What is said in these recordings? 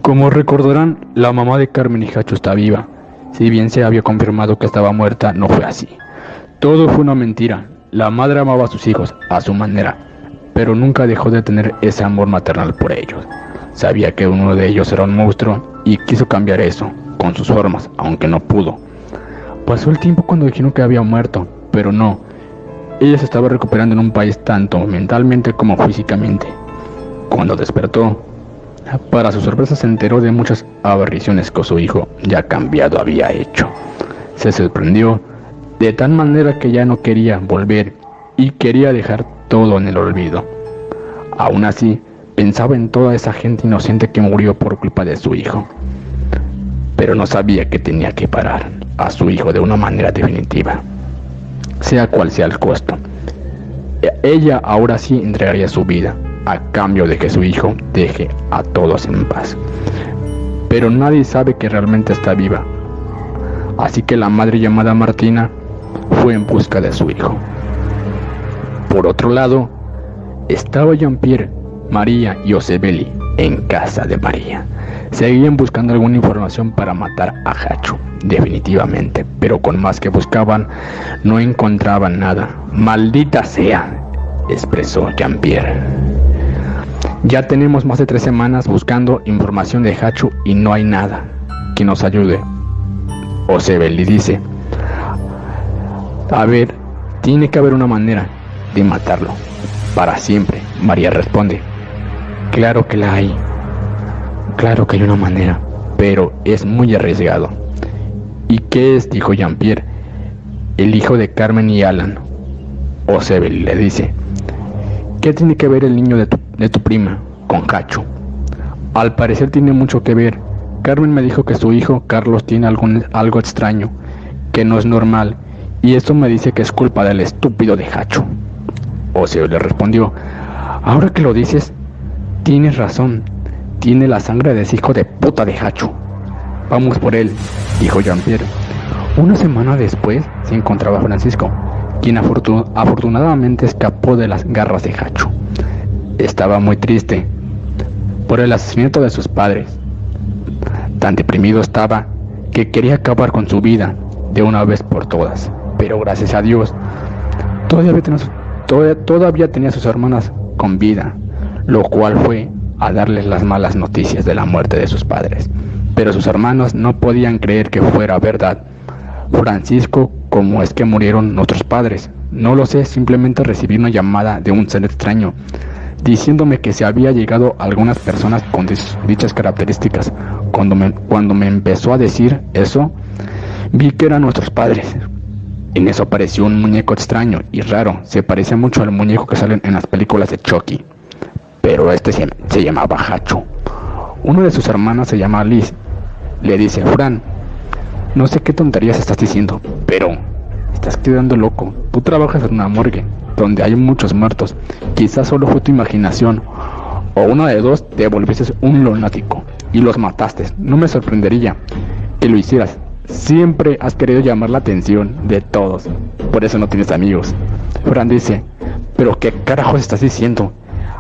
Como recordarán, la mamá de Carmen y Hachu está viva. Si bien se había confirmado que estaba muerta, no fue así. Todo fue una mentira. La madre amaba a sus hijos a su manera, pero nunca dejó de tener ese amor maternal por ellos. Sabía que uno de ellos era un monstruo y quiso cambiar eso, con sus formas, aunque no pudo. Pasó el tiempo cuando dijeron que había muerto, pero no. Ella se estaba recuperando en un país tanto mentalmente como físicamente. Cuando despertó, para su sorpresa se enteró de muchas aberraciones que su hijo ya cambiado había hecho. Se sorprendió de tal manera que ya no quería volver y quería dejar todo en el olvido. Aún así, pensaba en toda esa gente inocente que murió por culpa de su hijo. Pero no sabía que tenía que parar a su hijo de una manera definitiva, sea cual sea el costo. Ella ahora sí entregaría su vida a cambio de que su hijo deje a todos en paz. Pero nadie sabe que realmente está viva. Así que la madre llamada Martina fue en busca de su hijo. Por otro lado, estaba Jean-Pierre, María y Osebeli en casa de María. Seguían buscando alguna información para matar a Hachu, definitivamente, pero con más que buscaban, no encontraban nada. ¡Maldita sea!, expresó Jean-Pierre. Ya tenemos más de 3 semanas buscando información de Hachu y no hay nada que nos ayude. Osebeli dice: a ver, tiene que haber una manera de matarlo para siempre. María responde: claro que la hay. Claro que hay una manera, pero es muy arriesgado. ¿Y qué es?, dijo Jean-Pierre. El hijo de Carmen y Alan. Osebeli le dice: ¿qué tiene que ver el niño de tu prima con Hachu? Al parecer tiene mucho que ver. Carmen me dijo que su hijo Carlos tiene algo extraño, que no es normal, y esto me dice que es culpa del estúpido de Hachu. Osebeli le respondió: ahora que lo dices, tienes razón. Tiene la sangre de ese hijo de puta de Hachu. Vamos por él, dijo Jean-Pierre. Una semana después se encontraba Francisco, quien afortunadamente escapó de las garras de Hachu. Estaba muy triste por el asesinato de sus padres. Tan deprimido estaba que quería acabar con su vida de una vez por todas. Pero gracias a Dios, todavía tenía a sus hermanas con vida, lo cual fue a darles las malas noticias de la muerte de sus padres. Pero sus hermanos no podían creer que fuera verdad. Francisco, ¿cómo es que murieron nuestros padres? No lo sé, simplemente recibí una llamada de un ser extraño diciéndome que se había llegado a algunas personas con dichas características. Cuando me empezó a decir eso, vi que eran nuestros padres. En eso apareció un muñeco extraño y raro, se parecía mucho al muñeco que salen en las películas de Chucky, pero este se llamaba Hachu. Uno de sus hermanas se llama Liz. Le dice: Fran, no sé qué tonterías estás diciendo, pero estás quedando loco. Tú trabajas en una morgue donde hay muchos muertos. Quizás solo fue tu imaginación, o una de dos, te volviste un lunático y los mataste. No me sorprendería que lo hicieras. Siempre has querido llamar la atención de todos, por eso no tienes amigos. Fran dice: ¿pero qué carajos estás diciendo?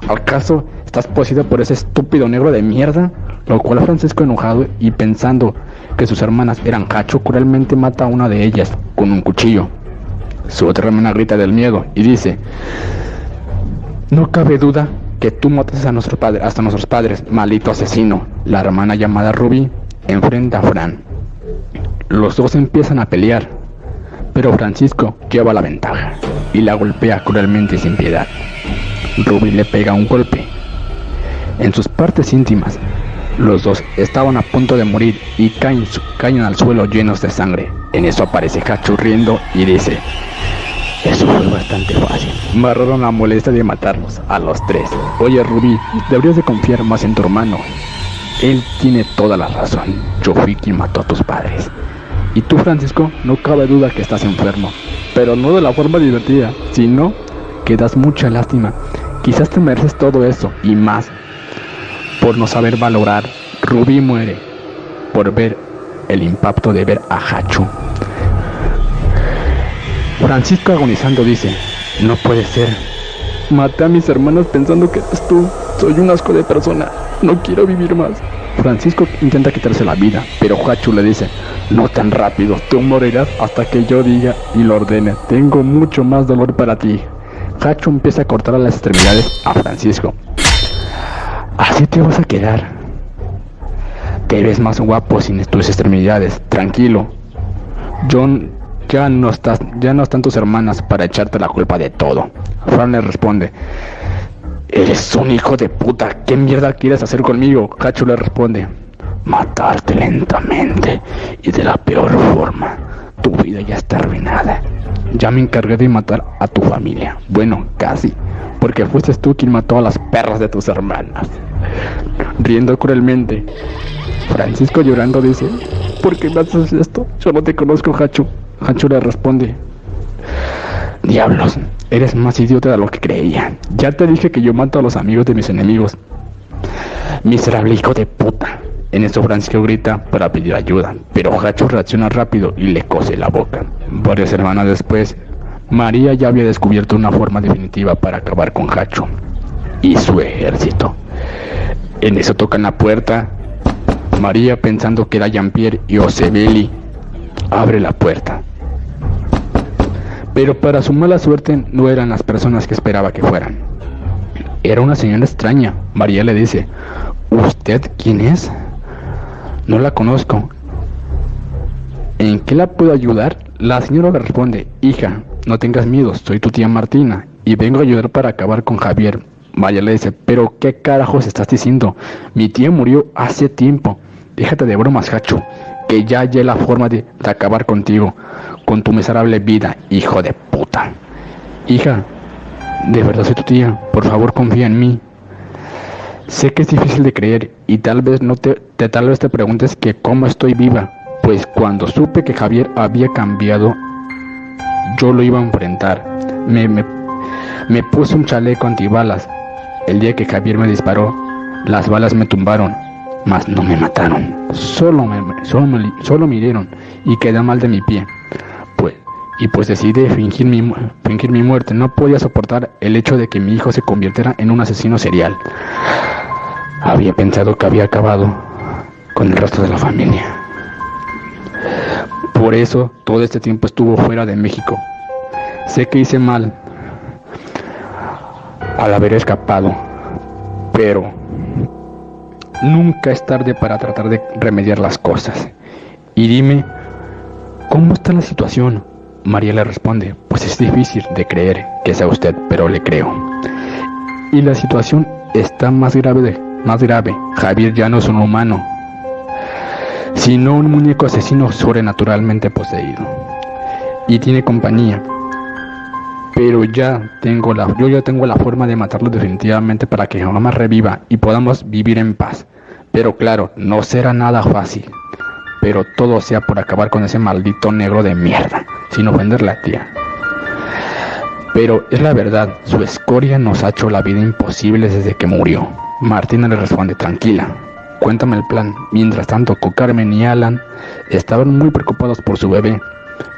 ¿Acaso estás poseído por ese estúpido negro de mierda? Lo cual Francisco, enojado y pensando que sus hermanas eran Hachu, cruelmente mata a una de ellas con un cuchillo. Su otra hermana grita del miedo y dice: no cabe duda que tú matas a nuestros padres, maldito asesino. La hermana llamada Ruby enfrenta a Fran. Los dos empiezan a pelear, pero Francisco lleva la ventaja y la golpea cruelmente y sin piedad. Ruby le pega un golpe en sus partes íntimas. Los dos estaban a punto de morir y caen al suelo llenos de sangre. En eso aparece Hachu riendo y dice: eso fue bastante fácil. Me ahorraron la molestia de matarlos a los tres. Oye, Ruby, deberías de confiar más en tu hermano. Él tiene toda la razón. Yo fui quien mató a tus padres. Y tú, Francisco, no cabe duda que estás enfermo, pero no de la forma divertida, sino que das mucha lástima. Quizás te mereces todo eso y más por no saber valorar. Ruby muere por ver el impacto de ver a Hachu. Francisco, agonizando, dice: no puede ser. Maté a mis hermanos pensando que eres tú. Soy un asco de persona. No quiero vivir más. Francisco intenta quitarse la vida, pero Hachu le dice: no tan rápido, tú morirás hasta que yo diga y lo ordene. Tengo mucho más dolor para ti. Hachu empieza a cortar las extremidades a Francisco. Así te vas a quedar. Te ves más guapo sin tus extremidades. Tranquilo. Ya no están tus hermanas para echarte la culpa de todo. Fran le responde: eres un hijo de puta. ¿Qué mierda quieres hacer conmigo? Hachu le responde: matarte lentamente y de la peor forma. Tu vida ya está arruinada. Ya me encargué de matar a tu familia. Bueno, casi, porque fuiste tú quien mató a las perras de tus hermanas. Riendo cruelmente, Francisco, llorando, dice: ¿por qué me haces esto? Yo no te conozco, Hachu. Hachu le responde: diablos, eres más idiota de lo que creía. Ya te dije que yo mato a los amigos de mis enemigos. Miserable hijo de puta. En eso Francisco grita para pedir ayuda, pero Hachu reacciona rápido y le cose la boca. Varias semanas después, María ya había descubierto una forma definitiva para acabar con Hachu y su ejército. En eso tocan la puerta. María, pensando que era Jean-Pierre y Osebeli, abre la puerta. Pero para su mala suerte no eran las personas que esperaba que fueran. Era una señora extraña. María le dice: ¿usted quién es? No la conozco. ¿En qué la puedo ayudar? La señora le responde: hija, no tengas miedo, soy tu tía Martina y vengo a ayudar para acabar con Javier. María le dice: ¿pero qué carajos estás diciendo? Mi tía murió hace tiempo. Déjate de bromas, Hachu, que ya hallé la forma de acabar contigo, con tu miserable vida, hijo de puta. Hija, de verdad soy tu tía, por favor confía en mí. Sé que es difícil de creer y tal vez te preguntes que cómo estoy viva, pues cuando supe que Javier había cambiado, yo lo iba a enfrentar. Me puse un chaleco antibalas. El día que Javier me disparó, las balas me tumbaron, mas no me mataron. Solo me hirieron y quedé mal de mi pie. Pues decidí fingir mi muerte. No podía soportar el hecho de que mi hijo se convirtiera en un asesino serial. Había pensado que había acabado con el resto de la familia. Por eso todo este tiempo estuvo fuera de México. Sé que hice mal al haber escapado, pero nunca es tarde para tratar de remediar las cosas. Y dime, ¿cómo está la situación? María le responde: pues es difícil de creer que sea usted, pero le creo. Y la situación está más grave. Javier ya no es un humano, sino un muñeco asesino sobrenaturalmente poseído. Y tiene compañía. Pero yo ya tengo la forma de matarlo definitivamente para que jamás reviva y podamos vivir en paz. Pero claro, no será nada fácil. Pero todo sea por acabar con ese maldito negro de mierda, sin ofenderle a tía. Pero es la verdad, su escoria nos ha hecho la vida imposible desde que murió. Martina le responde, tranquila, cuéntame el plan. Mientras tanto, Carmen y Alan estaban muy preocupados por su bebé,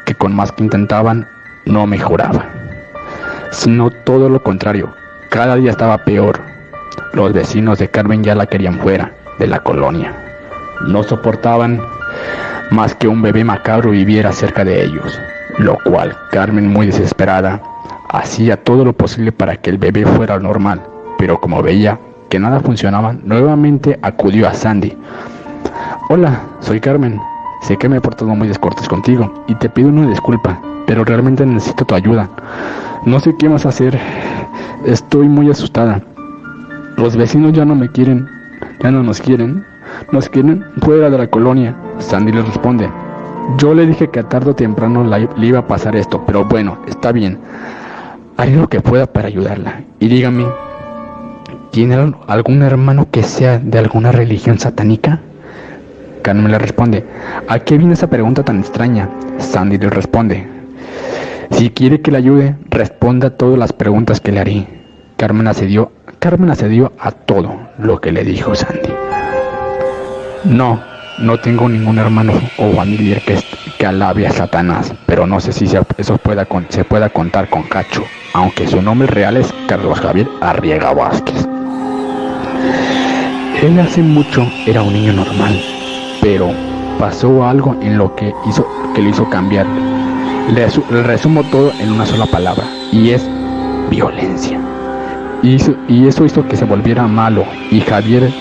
que con más que intentaban, no mejoraba. Sino todo lo contrario, cada día estaba peor. Los vecinos de Carmen ya la querían fuera de la colonia. No soportaban más que un bebé macabro viviera cerca de ellos, lo cual Carmen, muy desesperada, hacía todo lo posible para que el bebé fuera normal, pero como veía que nada funcionaba, nuevamente acudió a Sandy. Hola, soy Carmen. Sé que me he portado muy descortés contigo y te pido una disculpa, pero realmente necesito tu ayuda. No sé qué más hacer. Estoy muy asustada. Los vecinos ya no me quieren, ya no nos quieren. Nos quieren fuera de la colonia. Sandy le responde, yo le dije que tarde o temprano le iba a pasar esto, pero bueno, está bien. Haré lo que pueda para ayudarla. Y dígame, ¿tiene algún hermano que sea de alguna religión satánica? Carmen le responde, ¿a qué viene esa pregunta tan extraña? Sandy le responde, si quiere que le ayude, responda a todas las preguntas que le haré. Carmen accedió a todo lo que le dijo Sandy. No tengo ningún hermano o familiar que alabe a Satanás, pero no sé si se pueda contar con Cacho, aunque su nombre real es Carlos Javier Arriaga Vázquez. Él hace mucho era un niño normal, pero pasó algo en lo que le hizo cambiar. Le resumo todo en una sola palabra, y es violencia. Y eso hizo que se volviera malo, y Javier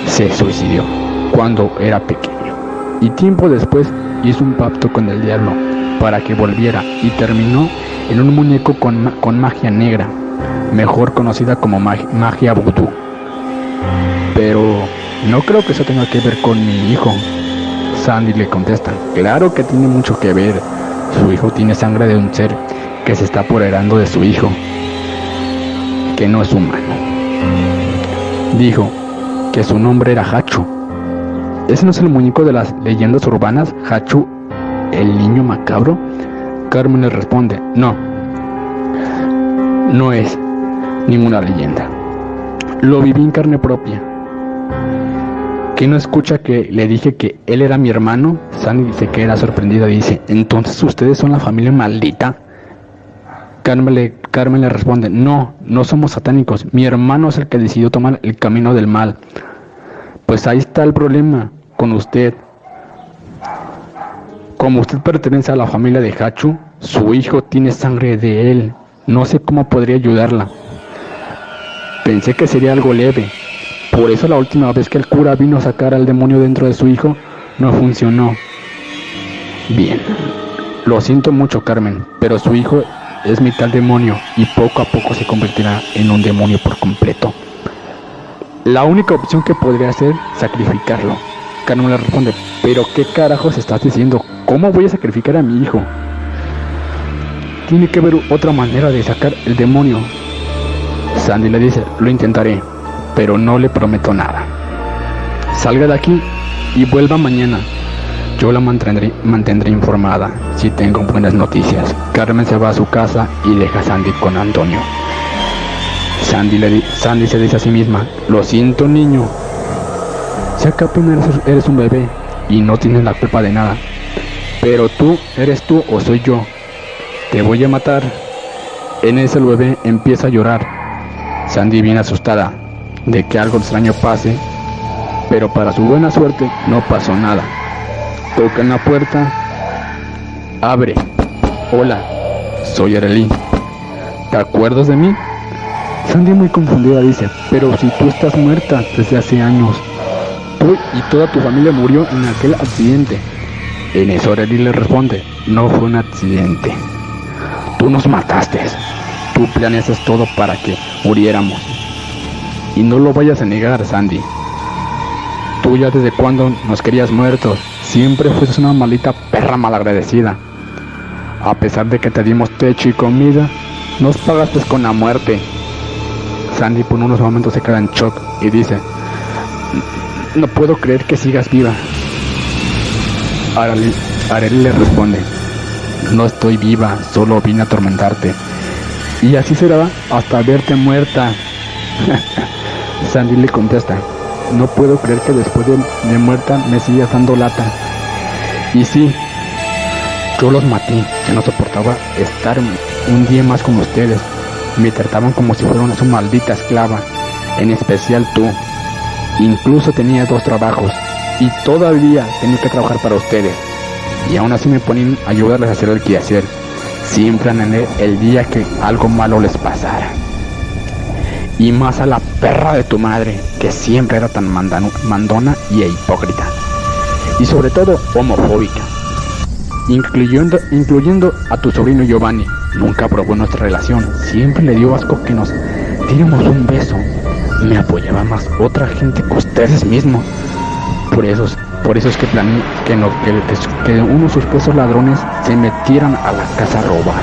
se suicidó cuando era pequeño. Y tiempo después hizo un pacto con el diablo para que volviera, y terminó en un muñeco con magia negra, mejor conocida como magia vudú. Pero no creo que eso tenga que ver con mi hijo. Sandy le contesta, claro que tiene mucho que ver. Su hijo tiene sangre de un ser que se está apoderando de su hijo, que no es humano. Dijo que su nombre era Hachu. ¿Ese no es el muñeco de las leyendas urbanas, Hachu, el niño macabro? Carmen le responde, no es ninguna leyenda. Lo viví en carne propia. ¿Que no escucha que le dije que él era mi hermano? Sandy se queda sorprendida y dice, ¿entonces ustedes son la familia maldita? Carmen le responde, no somos satánicos. Mi hermano es el que decidió tomar el camino del mal. Pues ahí está el problema con usted. Como usted pertenece a la familia de Hachu, su hijo tiene sangre de él. No sé cómo podría ayudarla. Pensé que sería algo leve. Por eso la última vez que el cura vino a sacar al demonio dentro de su hijo, no funcionó. Bien. Lo siento mucho, Carmen, pero su hijo es mitad demonio y poco a poco se convertirá en un demonio por completo. La única opción que podría hacer es sacrificarlo. Carmen le responde, ¿pero qué carajos estás diciendo? ¿Cómo voy a sacrificar a mi hijo? Tiene que haber otra manera de sacar el demonio. Sandy le dice, lo intentaré, pero no le prometo nada. Salga de aquí y vuelva mañana. Yo la mantendré informada si tengo buenas noticias. Carmen se va a su casa y deja a Sandy con Antonio. Sandy se dice a sí misma, lo siento, niño. Sé que apenas eres un bebé y no tienes la culpa de nada. Pero ¿eres tú o soy yo? Te voy a matar. En eso el bebé empieza a llorar. Sandy viene asustada de que algo extraño pase, pero para su buena suerte no pasó nada. Tocan la puerta. Abre. Hola, soy Arely. ¿Te acuerdas de mí? Sandy, muy confundida, dice, pero si tú estás muerta desde hace años. Tú y toda tu familia murió en aquel accidente. En eso Arely le responde, no fue un accidente. Tú nos mataste. Tú planeaste todo para que muriéramos. Y no lo vayas a negar, Sandy. Tú ya desde cuando nos querías muertos. Siempre fuiste una maldita perra malagradecida. A pesar de que te dimos techo y comida, nos pagaste con la muerte. Sandy por unos momentos se queda en shock y dice: no puedo creer que sigas viva. Arely le responde: no estoy viva, solo vine a atormentarte. Y así será hasta verte muerta. Sandy le contesta: no puedo creer que después de muerta me sigas dando lata. Y sí, yo los maté, ya no soportaba estar un día más con ustedes. Me trataban como si fuera una maldita esclava, en especial tú. Incluso tenía 2 trabajos y todavía tenía que trabajar para ustedes. Y aún así me ponían a ayudarles a hacer el quehacer. Siempre anhelé el día que algo malo les pasara. Y más a la perra de tu madre, que siempre era tan mandona y hipócrita. Y sobre todo homofóbica. Incluyendo a tu sobrino Giovanni. Nunca aprobó nuestra relación. Siempre le dio asco que nos diéramos un beso. Me apoyaba más otra gente que ustedes mismos. Por eso es que planeé que unos supuestos ladrones se metieran a la casa a robar.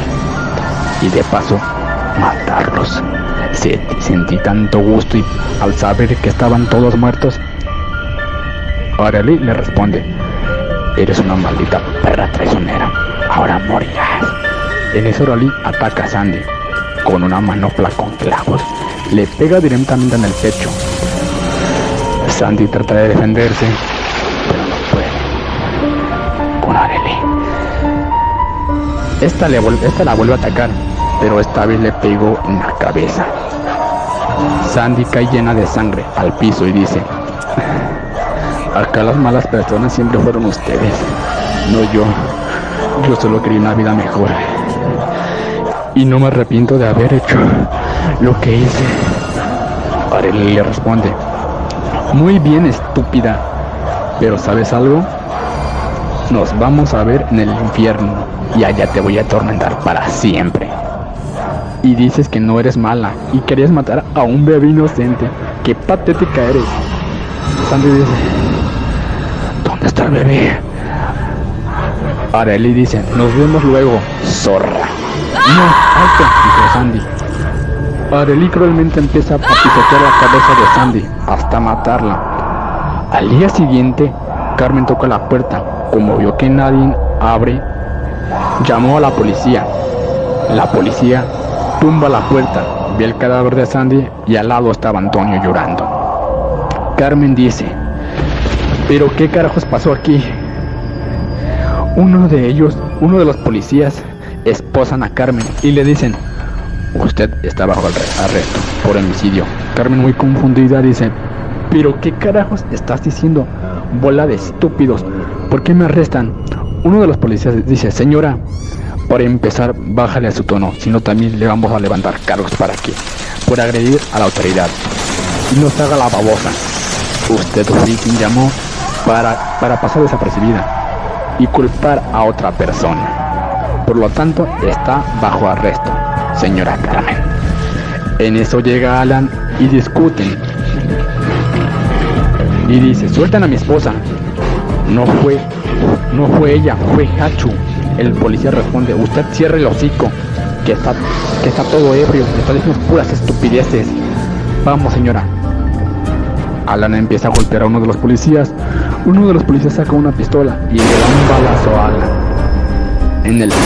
Y de paso, matarlos. Sentí tanto gusto y al saber que estaban todos muertos. Arely le responde: eres una maldita perra traicionera. Ahora morirás. En eso Arely ataca a Sandy con una manopla con clavos. Le pega directamente en el pecho. Sandy trata de defenderse, pero no puede con Arely. Esta la vuelve a atacar, pero esta vez le pegó en la cabeza. Sandy cae llena de sangre al piso y dice: acá las malas personas siempre fueron ustedes, no yo. Yo solo quería una vida mejor. Y no me arrepiento de haber hecho lo que hice. Arely le responde: muy bien, estúpida. Pero ¿sabes algo? Nos vamos a ver en el infierno y allá te voy a atormentar para siempre. Y dices que no eres mala y querías matar a un bebé inocente. ¡Qué patética eres! Sandy dice: ¿dónde está el bebé? Arely dice: nos vemos luego, zorra. No, alto, dijo Sandy. Arely cruelmente empieza a pisotear la cabeza de Sandy hasta matarla. Al día siguiente, Carmen toca la puerta. Como vio que nadie abre, llamó a la policía. La policía tumba la puerta, ve el cadáver de Sandy y al lado estaba Antonio llorando. Carmen dice: ¿pero qué carajos pasó aquí? Uno de los policías esposan a Carmen y le dicen: usted está bajo arresto por homicidio. Carmen, muy confundida, dice: ¿pero qué carajos estás diciendo, bola de estúpidos? ¿Por qué me arrestan? Uno de los policías dice: señora, para empezar, bájale a su tono, si no también le vamos a levantar cargos por agredir a la autoridad. Y no se haga la babosa. Usted fue quien llamó para pasar desapercibida y culpar a otra persona. Por lo tanto, está bajo arresto, señora Carmen. En eso llega Alan y discuten. Y dice: sueltan a mi esposa. No fue ella, fue Hachu. El policía responde: usted cierre el hocico, que está todo ebrio, está diciendo puras estupideces. Vamos, señora. Alan empieza a golpear a uno de los policías. Uno de los policías saca una pistola y le da un balazo a Alan en el pie.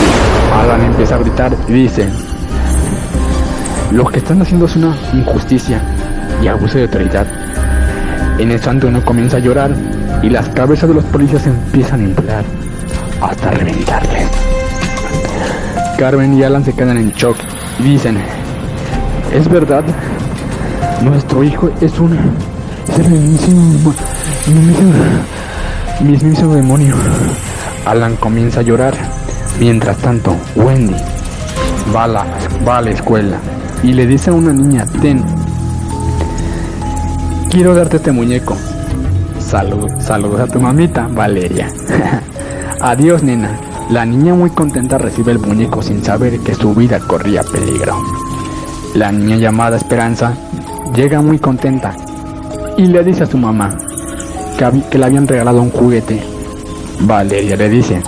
Alan empieza a gritar y dice: lo que están haciendo es una injusticia y abuso de autoridad. En ese Antonio comienza a llorar y las cabezas de los policías empiezan a inflar hasta reventarles. Carmen y Alan se quedan en shock y dicen: es verdad, nuestro hijo es un mismísimo demonio. Alan comienza a llorar. Mientras tanto, Wendy va a la escuela y le dice a una niña: ten, quiero darte este muñeco. Saludos a tu mamita, Valeria. Adiós, nena. La niña, muy contenta, recibe el muñeco sin saber que su vida corría peligro. La niña llamada Esperanza llega muy contenta y le dice a su mamá que le habían regalado un juguete. Valeria le dice: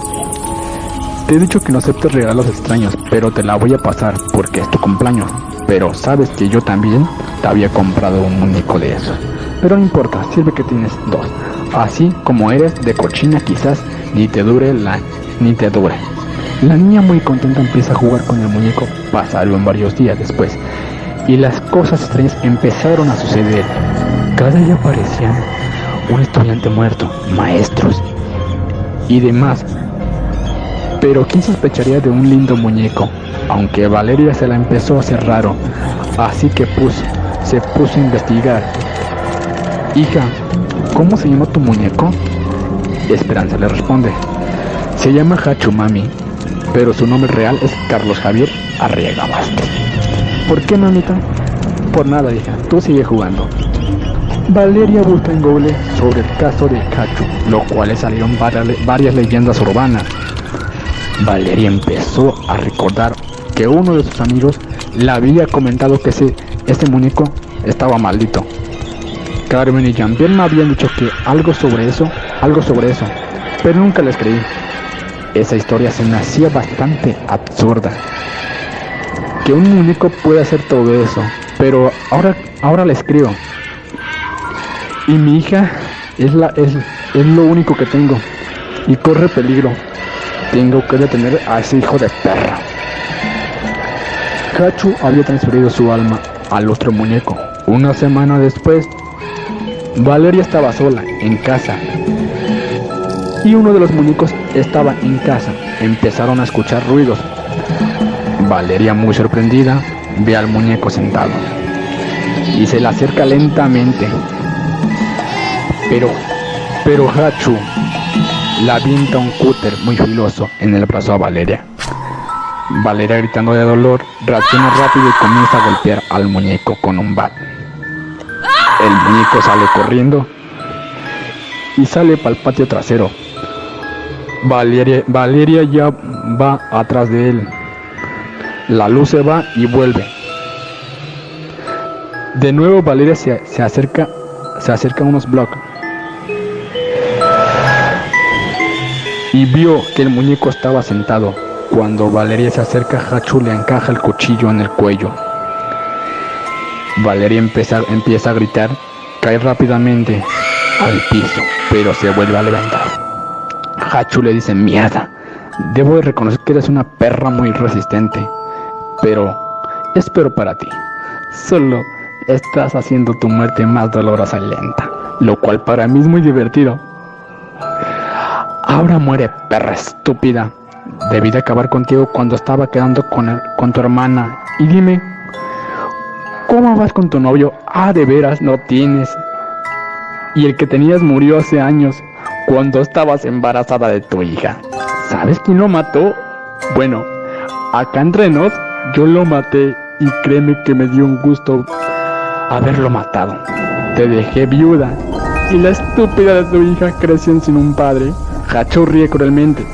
te he dicho que no aceptes regalos extraños, pero te la voy a pasar porque es tu cumpleaños. Pero sabes que yo también te había comprado un muñeco de esos. Pero no importa, sirve que tienes dos. Así como eres de cochina, quizás ni te dure. La niña muy contenta empieza a jugar con el muñeco. Pasaron varios días después y las cosas extrañas empezaron a suceder. Cada día aparecían un estudiante muerto, maestros y demás. Pero ¿quién sospecharía de un lindo muñeco? Aunque Valeria se la empezó a hacer raro, así que se puso a investigar. Hija, ¿cómo se llama tu muñeco? Esperanza le responde: se llama Hachu, mami, pero su nombre real es Carlos Javier Arriaga Vázquez. ¿Por qué, mamita? Por nada, hija, tú sigue jugando. Valeria busca en Google sobre el caso de Hachu, lo cual le salieron varias leyendas urbanas. Valeria empezó a recordar que uno de sus amigos le había comentado que ese muñeco estaba maldito. Carmen y Jean-Pierre me habían dicho que algo sobre eso, pero nunca les creí. Esa historia se me hacía bastante absurda. Que un muñeco pueda hacer todo eso, pero ahora le escribo. Y mi hija es lo único que tengo y corre peligro. Tengo que detener a ese hijo de perra. Hachu había transferido su alma al otro muñeco. Una semana después, Valeria estaba sola en casa y uno de los muñecos estaba en casa. Empezaron a escuchar ruidos. Valeria, muy sorprendida, ve al muñeco sentado y se le acerca lentamente. Pero Hachu le avienta un cúter muy filoso en el brazo a Valeria. Valeria, gritando de dolor, reacciona rápido y comienza a golpear al muñeco con un bat. El muñeco sale corriendo y sale para el patio trasero. Valeria ya va atrás de él. La luz se va y vuelve. De nuevo Valeria se acerca a unos bloques y vio que el muñeco estaba sentado. Cuando Valeria se acerca, Hachu le encaja el cuchillo en el cuello. Valeria empieza a gritar, cae rápidamente al piso, pero se vuelve a levantar. Hachu le dice: mierda, debo de reconocer que eres una perra muy resistente, pero espero para ti. Solo estás haciendo tu muerte más dolorosa y lenta, lo cual para mí es muy divertido. Ahora muere, perra estúpida. Debí de acabar contigo cuando estaba quedando con tu hermana. Y dime, ¿cómo vas con tu novio? Ah, de veras, no tienes. Y el que tenías murió hace años, cuando estabas embarazada de tu hija. ¿Sabes quién lo mató? Bueno, acá entre nos, yo lo maté y créeme que me dio un gusto haberlo matado. Te dejé viuda y la estúpida de tu hija creció sin un padre. Hachu ríe cruelmente.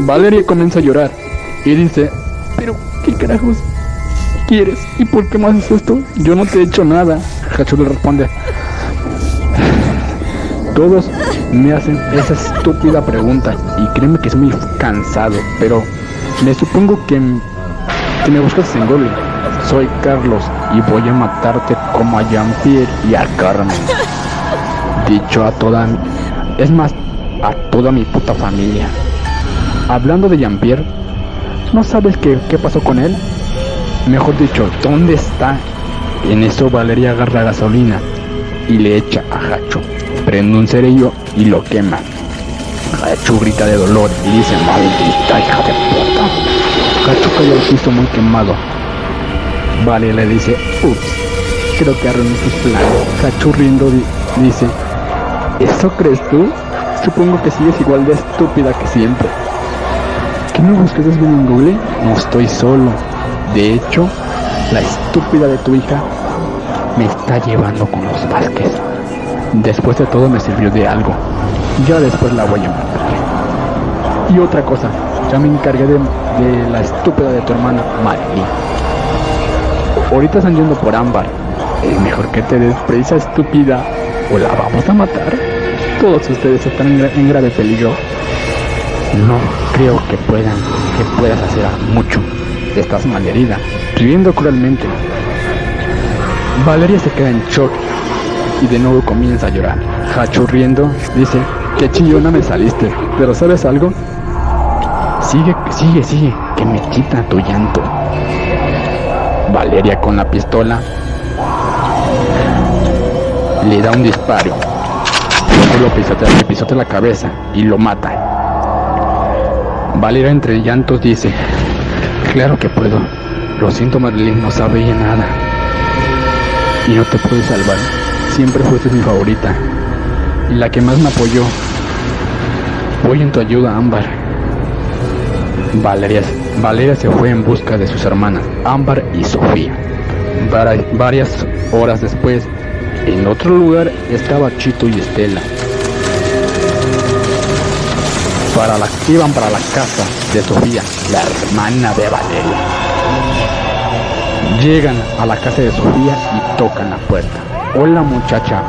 Valeria comienza a llorar y dice: ¿pero qué carajos quieres? ¿Y por qué me haces esto? Yo no te he hecho nada. Hachu le responde: todos me hacen esa estúpida pregunta y créeme que es muy cansado, pero me supongo que me buscas en Google. Soy Carlos y voy a matarte como a Jean-Pierre y a Carmen. Dicho a toda mi puta familia. Hablando de Jean-Pierre, ¿no sabes qué pasó con él? Mejor dicho, ¿dónde está? En eso Valeria agarra gasolina y le echa a Hachu. Prende un cerillo y lo quema. Hachu grita de dolor y dice: maldita hija de puta. Hachu cae al piso muy quemado. Valeria le dice: ups, creo que arruiné tus planes. Hachu riendo dice: ¿eso crees tú? Supongo que sigues igual de estúpida que siempre. ¿Qué me buscas bien en Google? No estoy solo. De hecho, la estúpida de tu hija me está llevando con los Vázquez. Después de todo me sirvió de algo. Ya después la voy a matar. Y otra cosa, ya me encargué de la estúpida de tu hermana, Marilyn. ahorita están yendo por Ámbar. Es mejor que te des prisa, estúpida, o la vamos a matar. Todos ustedes están en grave peligro. No creo que puedas hacer mucho. Estás malherida, riendo cruelmente. Valeria se queda en shock y de nuevo comienza a llorar. Hachu, riendo, dice: qué chillona me saliste, pero ¿sabes algo? Sigue, que me quita tu llanto. Valeria, con la pistola, le da un disparo. Luego le pisotea la cabeza y lo mata. Valeria, entre llantos, dice: claro que puedo. Lo siento, Marilyn, no sabía nada. Y no te pude salvar. Siempre fuiste mi favorita y la que más me apoyó. Voy en tu ayuda, Ámbar. Valeria se fue en busca de sus hermanas, Ámbar y Sofía. Varias horas después, en otro lugar estaba Chito y Estela. Iban para la casa de Sofía, la hermana de Valeria. Llegan a la casa de Sofía y tocan la puerta. Hola, muchacha,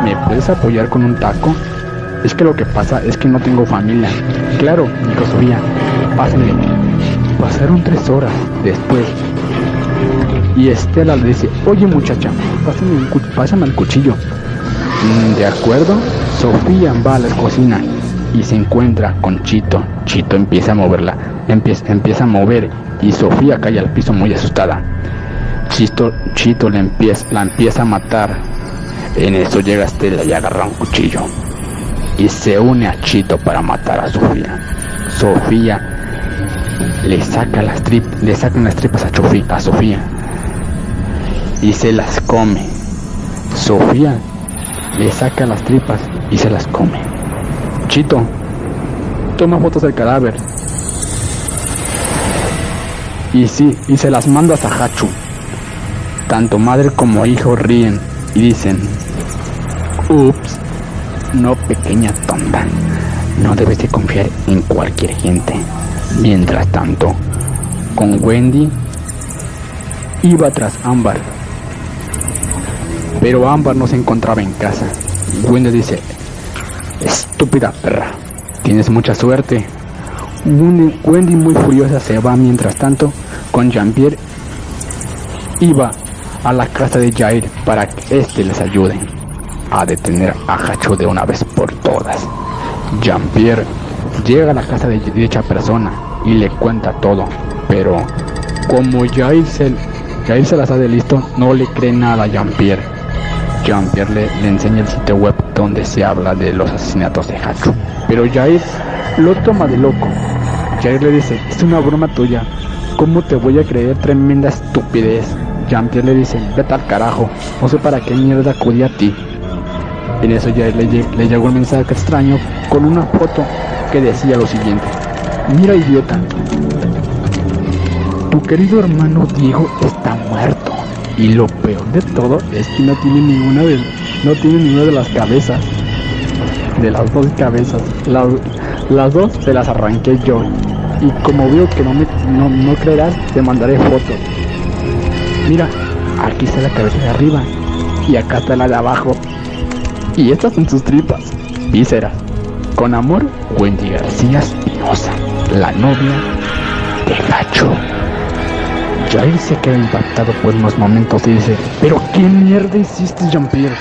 ¿me puedes apoyar con un taco? Es que lo que pasa es que no tengo familia. Claro, dijo Sofía, pásenle. Pasaron 3 horas después y Estela le dice: oye, muchacha, pásame el cuchillo. De acuerdo. Sofía va a la cocina y se encuentra con Chito. Chito empieza a moverla, empieza a mover y Sofía cae al piso muy asustada. Chito la empieza a matar. En eso llega Estela y agarra un cuchillo y se une a Chito para matar a Sofía. Sofía le sacan las tripas a Sofía y se las come. Sofía le saca las tripas y se las come. Chito toma fotos del cadáver y se las mandas a Hachu. Tanto madre como hijo ríen y dicen: ups, no, pequeña tonta, no debes de confiar en cualquier gente. Mientras tanto, con Wendy iba tras Ámbar, pero Ámbar no se encontraba en casa. Wendy dice: estúpida perra, tienes mucha suerte. Wendy, muy furiosa, se va. Mientras tanto, con Jean-Pierre iba a la casa de Jair para que les ayude a detener a Hachu de una vez por todas. Jean-Pierre llega a la casa de dicha persona y le cuenta todo, pero como Jair se las ha de listo, no le cree nada a Jean-Pierre. Jean-Pierre le enseña el sitio web donde se habla de los asesinatos de Hachu, pero Jair lo toma de loco. Jair le dice: es una broma tuya, ¿cómo te voy a creer? Tremenda estupidez. Jean-Pierre le dice: vete al carajo, no sé para qué mierda acudí a ti. En eso Jair le llegó un mensaje extraño con una foto que decía lo siguiente: mira, idiota, tu querido hermano Diego está muerto, y lo peor de todo es que no tiene ninguna de las cabezas. De las 2 cabezas, las 2 se las arranqué yo, y como veo que no creerás, te mandaré fotos. Mira, aquí está la cabeza de arriba y acá está la de abajo, y estas son sus tripas, vísceras. Con amor, Wendy García Espinosa, la novia de Hachu. Jair se queda impactado por unos momentos y dice: pero qué mierda hiciste, Jean-Pierre.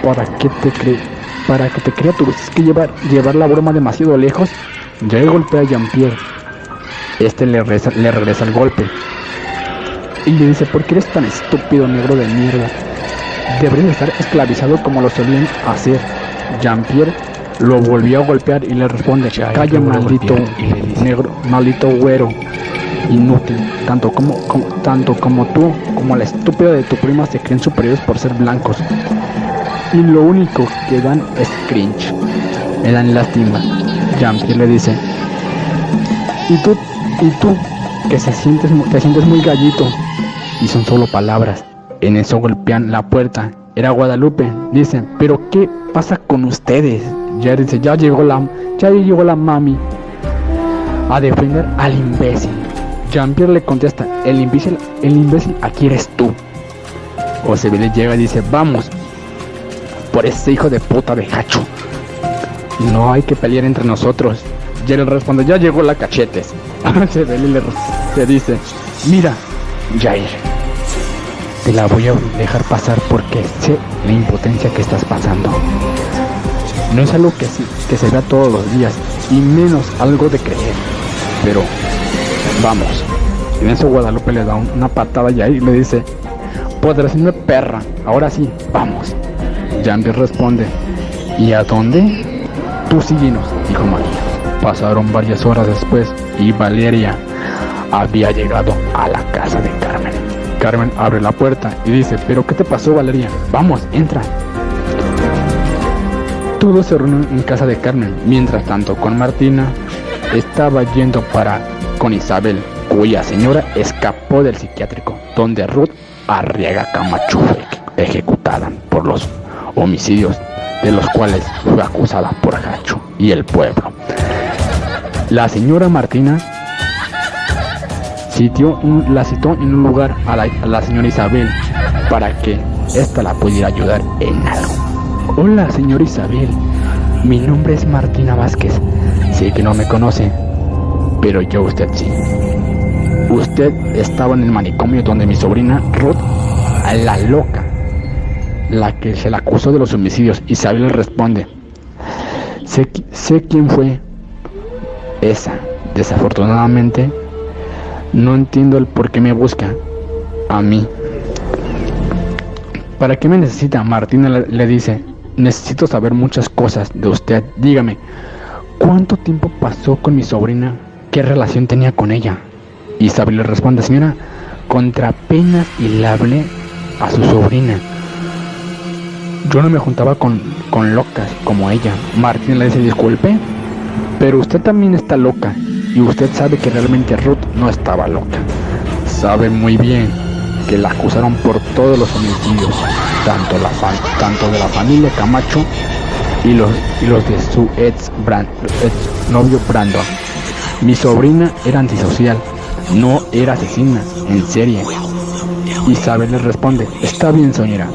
¿Para que te crea tuviste que llevar la broma demasiado lejos? Jair golpea a Jean-Pierre. Este le regresa el golpe y le dice: ¿por qué eres tan estúpido, negro de mierda? Deberías estar esclavizado como lo solían hacer. Jean-Pierre lo volvió a golpear y le responde: calla, maldito negro, maldito güero, inútil. Tanto como tú como la estúpida de tu prima se creen superiores por ser blancos, y lo único que dan es cringe, me dan lástima. Jean-Pierre le dice: y tú que te sientes muy gallito. Y son solo palabras. En eso golpean la puerta. Era Guadalupe. Dicen: pero ¿qué pasa con ustedes? Jair dice: ya llegó la mami a defender al imbécil. Jean-Pierre le contesta, el imbécil aquí eres tú. José le llega y dice, vamos por ese hijo de puta de Hachu. No hay que pelear entre nosotros. Y él responde, ya llegó la cachetes. José le dice, mira, Jair, te la voy a dejar pasar porque sé la impotencia que estás pasando. No es algo que se vea todos los días, y menos algo de creer. Pero, vamos. En eso Guadalupe le da una patada a Jair y le dice, podrás irme perra, ahora sí, vamos. Jean-Pierre responde, ¿y a dónde? Tú síguenos, dijo María. Pasaron varias horas después y Valeria había llegado a la casa de Carmen. Carmen abre la puerta y dice, ¿pero qué te pasó, Valeria? Vamos, entra. Todos se reúnen en casa de Carmen. Mientras tanto, con Martina estaba yendo con Isabel, cuya señora escapó del psiquiátrico, donde Ruth Arriaga Camacho fue ejecutada por los homicidios de los cuales fue acusada por Hachu y el pueblo. La señora Martina la citó en un lugar a la señora Isabel para que ésta la pudiera ayudar en algo. Hola, señora Isabel, mi nombre es Martina Vázquez. Sé que no me conoce, pero yo usted sí. Usted estaba en el manicomio donde mi sobrina Ruth, la loca, la que se la acusó de los homicidios. Isabel le responde, sé quién fue esa. Desafortunadamente, no entiendo el por qué me busca a mí. ¿Para qué me necesita? Martina le dice, necesito saber muchas cosas de usted. Dígame, ¿cuánto tiempo pasó con mi sobrina? ¿Qué relación tenía con ella? Isabel le responde, señora, contra penas y le hablé a su sobrina. Yo no me juntaba con locas como ella. Martina le dice, disculpe, pero usted también está loca. Y usted sabe que realmente Ruth no estaba loca. Sabe muy bien que la acusaron por todos los homicidios, tanto de la familia Camacho y los de su ex novio Brandon. Mi sobrina era antisocial, no era asesina en serie. Isabel le responde, está bien, señora.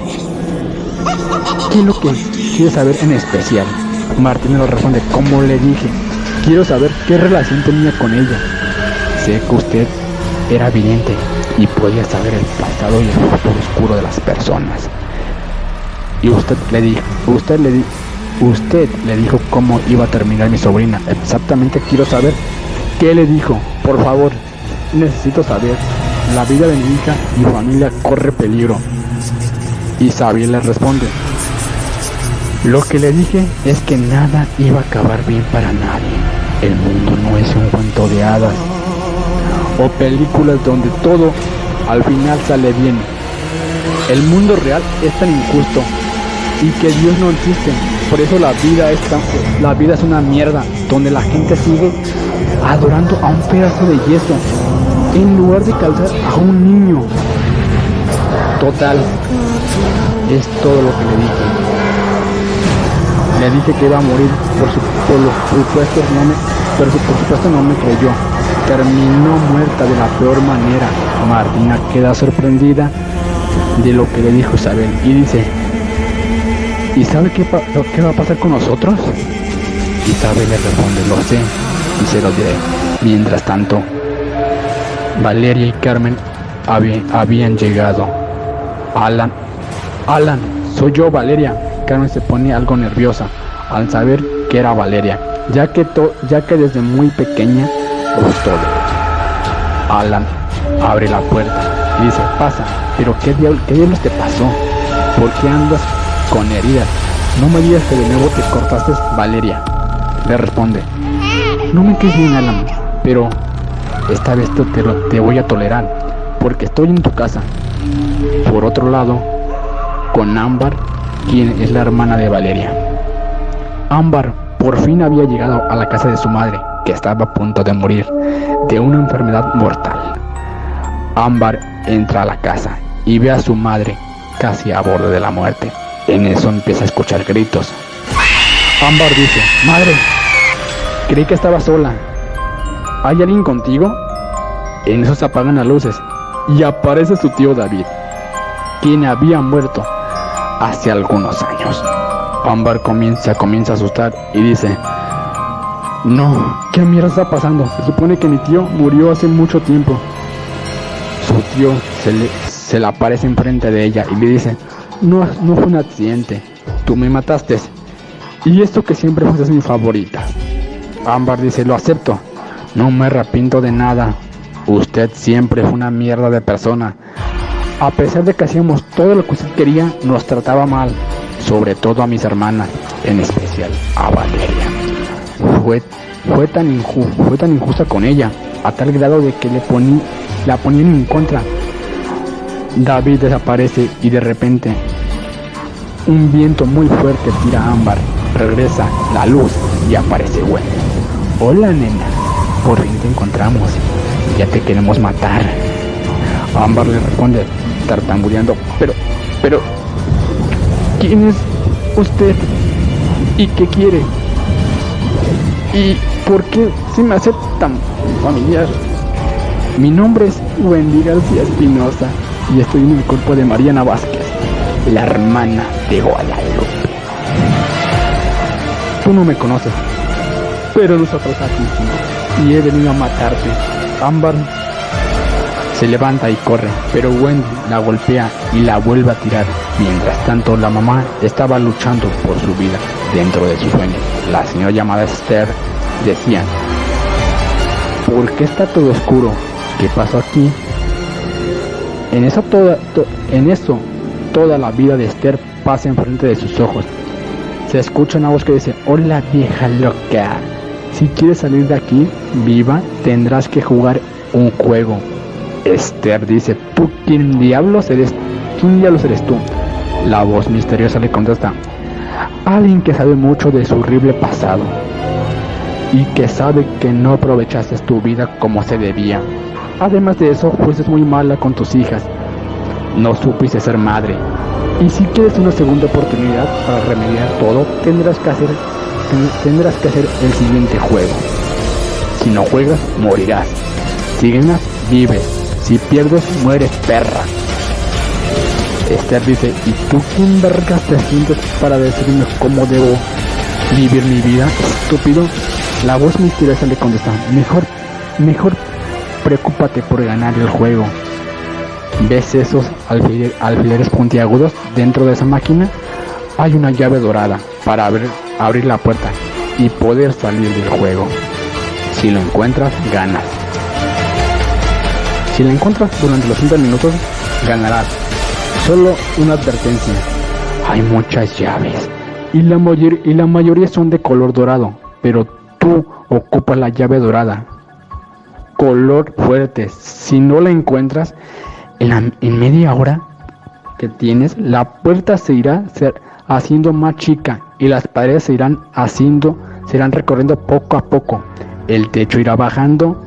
¿Qué es lo que quiere saber en especial? Martina le responde, como le dije, quiero saber qué relación tenía con ella. Sé que usted era vidente y podía saber el pasado y el futuro oscuro de las personas. Y usted le dijo cómo iba a terminar mi sobrina. Exactamente quiero saber qué le dijo. Por favor, necesito saber. La vida de mi hija y familia corre peligro. Isabel le responde, lo que le dije es que nada iba a acabar bien para nadie. El mundo no es un cuento de hadas o películas donde todo al final sale bien. El mundo real es tan injusto y que Dios no existe. Por eso la vida es una mierda donde la gente sigue adorando a un pedazo de yeso en lugar de calzar a un niño. Total, es todo lo que le dije. Le dije que iba a morir, por supuesto no me creyó. Terminó muerta de la peor manera. Martina queda sorprendida de lo que le dijo Isabel y dice, ¿y sabe qué va a pasar con nosotros? Isabel le responde, lo sé y se lo diré. Mientras tanto, Valeria y Carmen habían llegado. Alan, soy yo, Valeria. Carmen se pone algo nerviosa al saber que era Valeria, ya que desde muy pequeña le gustó. Alan abre la puerta y dice, pasa, pero ¿qué diablos te pasó? ¿Por qué andas con heridas? No me digas que de nuevo te cortaste. Valeria le responde, no me quedes bien, Alan, pero esta vez te voy a tolerar porque estoy en tu casa. Por otro lado, con Ámbar, quien es la hermana de Valeria. Ámbar por fin había llegado a la casa de su madre, que estaba a punto de morir de una enfermedad mortal. Ámbar entra a la casa y ve a su madre casi a borde de la muerte. En eso empieza a escuchar gritos. Ámbar dice, madre, creí que estaba sola. ¿Hay alguien contigo? En eso se apagan las luces y aparece su tío David, quien había muerto hace algunos años. Ámbar comienza a asustar y dice: no, ¿qué mierda está pasando? Se supone que mi tío murió hace mucho tiempo. Su tío se le aparece enfrente de ella y le dice: no fue un accidente, tú me mataste. Y esto que siempre fuiste mi favorita. Ámbar dice: lo acepto, no me arrepiento de nada. Usted siempre fue una mierda de persona. A pesar de que hacíamos todo lo que usted quería, nos trataba mal, sobre todo a mis hermanas, en especial a Valeria. Fue tan injusta con ella, a tal grado de que la ponían en contra. David desaparece y de repente un viento muy fuerte tira a Ámbar. Regresa la luz y aparece Wendy. Hola, nena, por fin te encontramos, ya te queremos matar. Ámbar le responde tartamudeando: pero ¿quién es usted? ¿Y qué quiere? ¿Y por qué se me hace tan familiar? Mi nombre es Wendy García Espinosa y estoy en el cuerpo de Mariana Vázquez, la hermana de Guadalupe. Tú no me conoces, pero nosotros aquí sí, y he venido a matarte. Ámbar se levanta y corre, pero Wendy la golpea y la vuelve a tirar. Mientras tanto, la mamá estaba luchando por su vida dentro de su sueño. La señora llamada Esther decía: ¿por qué está todo oscuro? ¿Qué pasó aquí? En eso toda la vida de Esther pasa enfrente de sus ojos. Se escucha una voz que dice: hola, vieja loca, si quieres salir de aquí viva, tendrás que jugar un juego. Esther dice: ¿quién diablos eres tú? La voz misteriosa le contesta: alguien que sabe mucho de su horrible pasado y que sabe que no aprovechaste tu vida como se debía. Además de eso, fuiste muy mala con tus hijas. No supiste ser madre. Y si quieres una segunda oportunidad para remediar todo, tendrás que hacer el siguiente juego. Si no juegas, morirás. Si ganas, vives. Si pierdes, mueres, perra. Esther dice: ¿y tú quién vergas te sientes para decirme cómo debo vivir mi vida, estúpido? La voz misteriosa le contesta: mejor preocúpate por ganar el juego. ¿Ves esos alfileres puntiagudos dentro de esa máquina? Hay una llave dorada para abrir la puerta y poder salir del juego. Si lo encuentras, ganas. Si lo encuentras durante los 30 minutos, ganarás. Solo una advertencia: hay muchas llaves y la mayoría son de color dorado, pero tú ocupas la llave dorada, color fuerte. Si no la encuentras en media hora que tienes, la puerta se irá haciendo más chica y las paredes se irán recorriendo poco a poco. El techo irá bajando,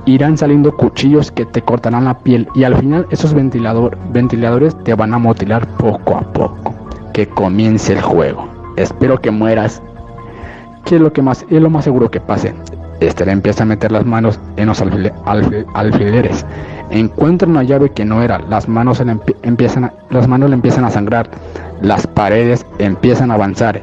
irán saliendo cuchillos que te cortarán la piel y al final esos ventiladores te van a mutilar poco a poco. Que comience el juego. Espero que mueras, que es lo más seguro que pase. Esther empieza a meter las manos en los alfileres. Encuentra una llave que no era. Las manos le empiezan a sangrar. Las paredes empiezan a avanzar.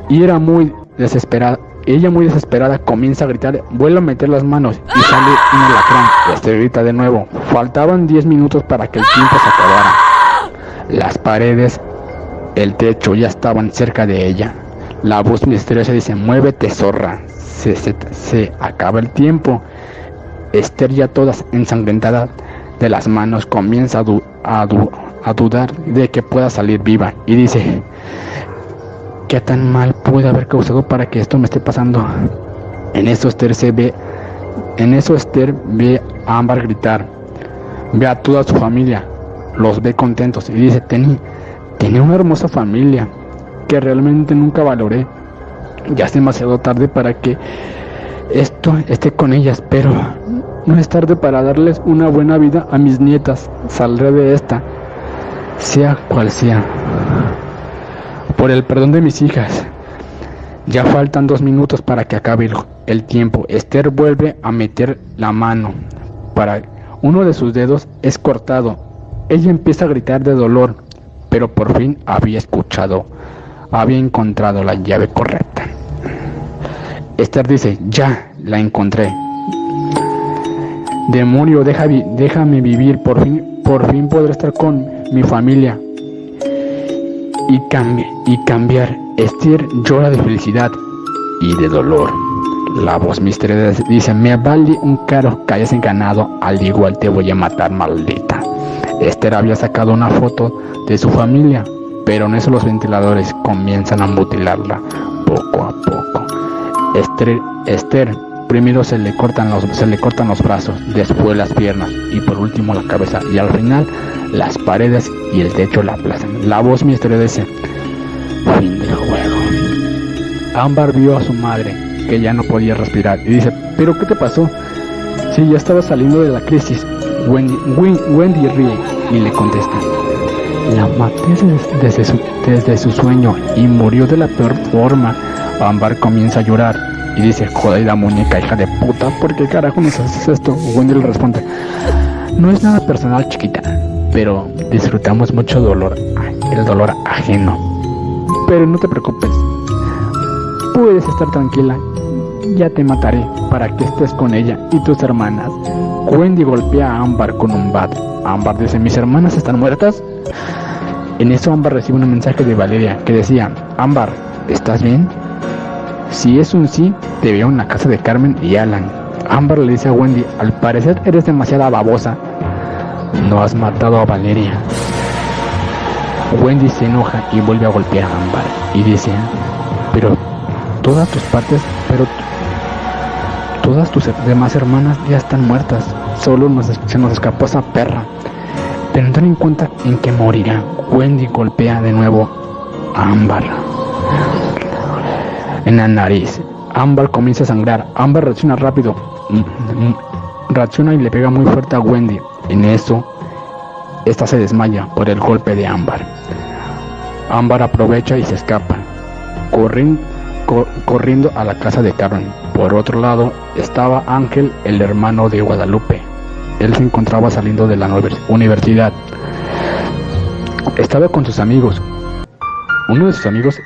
Y ella muy desesperada comienza a gritar: vuelve a meter las manos, y sale un alacrán. Esther grita de nuevo. Faltaban 10 minutos para que el tiempo se acabara. Las paredes, el techo ya estaban cerca de ella. La voz misteriosa dice: muévete, zorra. Se acaba el tiempo. Esther, ya toda ensangrentada de las manos, comienza a dudar de que pueda salir viva y dice: ¿qué tan mal puede haber causado para que esto me esté pasando? En eso Esther ve a Ámbar gritar, ve a toda su familia, los ve contentos y dice: tenía una hermosa familia que realmente nunca valoré. Ya es demasiado tarde para que esto esté con ellas, pero no es tarde para darles una buena vida a mis nietas. Saldré de esta, sea cual sea, por el perdón de mis hijas. Ya faltan 2 minutos para que acabe el tiempo, Esther vuelve a meter la mano. Para uno de sus dedos es cortado. Ella empieza a gritar de dolor, pero por fin había encontrado la llave correcta. Esther dice, ya, la encontré. Demonio, déjame vivir, por fin podré estar con mi familia y cambiar. Esther llora de felicidad y de dolor. La voz misteriosa dice, me vale un caro que hayas engañado, al igual te voy a matar, maldita. Esther había sacado una foto de su familia, pero en eso los ventiladores comienzan a mutilarla poco a poco. Esther primero se le cortan los brazos, después las piernas y por último la cabeza, y al final las paredes y el techo la aplastan. La voz misteriosa dice, fin del juego. Ámbar vio a su madre, que ya no podía respirar, y dice, ¿pero qué te pasó? Sí, ya estaba saliendo de la crisis. Wendy ríe y le contesta, la maté desde su sueño y murió de la peor forma. Ámbar comienza a llorar y dice, jodida muñeca, hija de puta, ¿por qué carajo nos haces esto? Wendy le responde, no es nada personal, chiquita, pero disfrutamos mucho el dolor ajeno. Pero no te preocupes, puedes estar tranquila, ya te mataré para que estés con ella y tus hermanas. Wendy golpea a Ámbar con un bat. Ámbar dice, ¿mis hermanas están muertas? En eso Ámbar recibe un mensaje de Valeria que decía, Ámbar, ¿estás bien? Si es un sí, te veo en la casa de Carmen y Alan. Ámbar le dice a Wendy, al parecer eres demasiada babosa. No has matado a Valeria. Wendy se enoja y vuelve a golpear a Ámbar y dice, pero todas tus demás hermanas ya están muertas, solo se nos escapó esa perra. Pero no ten en cuenta en que morirá. Wendy golpea de nuevo a Ámbar en la nariz. Ámbar comienza a sangrar. Ámbar reacciona rápido, reacciona y le pega muy fuerte a Wendy. En eso, esta se desmaya por el golpe de Ámbar. Ámbar aprovecha y se escapa, corriendo a la casa de Carmen. Por otro lado, estaba Ángel, el hermano de Guadalupe. Él se encontraba saliendo de la universidad. Estaba con sus amigos. Uno de sus amigos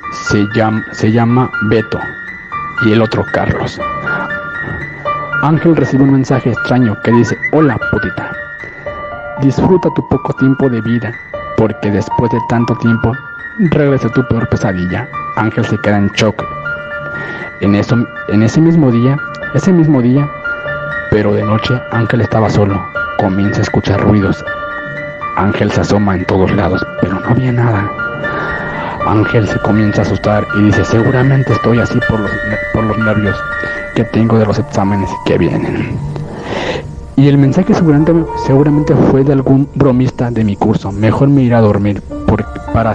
se llama Beto y el otro Carlos. Ángel recibe un mensaje extraño que dice, hola putita, disfruta tu poco tiempo de vida, porque después de tanto tiempo regresa tu peor pesadilla. Ángel se queda en shock. Ese mismo día, pero de noche, Ángel estaba solo. Comienza a escuchar ruidos. Ángel se asoma en todos lados, pero no había nada. Ángel se comienza a asustar y dice, seguramente estoy así por los nervios que tengo de los exámenes que vienen. Y el mensaje seguramente fue de algún bromista de mi curso. Mejor me iré a dormir, porque para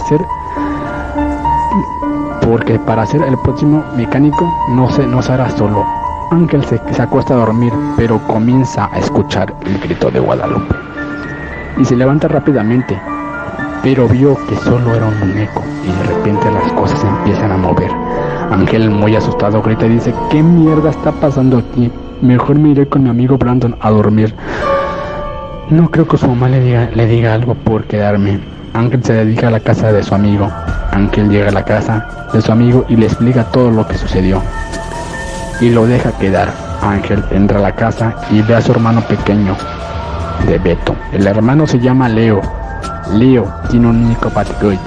ser el próximo mecánico no se hará solo. Ángel se acuesta a dormir, pero comienza a escuchar el grito de Guadalupe y se levanta rápidamente, pero vio que solo era un muñeco y de repente las cosas se empiezan a mover. Ángel, muy asustado, grita y dice, ¿qué mierda está pasando aquí? Mejor me iré con mi amigo Brandon a dormir. No creo que su mamá le diga algo por quedarme. Ángel se dedica a la casa de su amigo. Ángel llega a la casa de su amigo y le explica todo lo que sucedió y lo deja quedar. Ángel entra a la casa y ve a su hermano pequeño de Beto. El hermano se llama Leo. Leo tiene un muñeco Batgirl.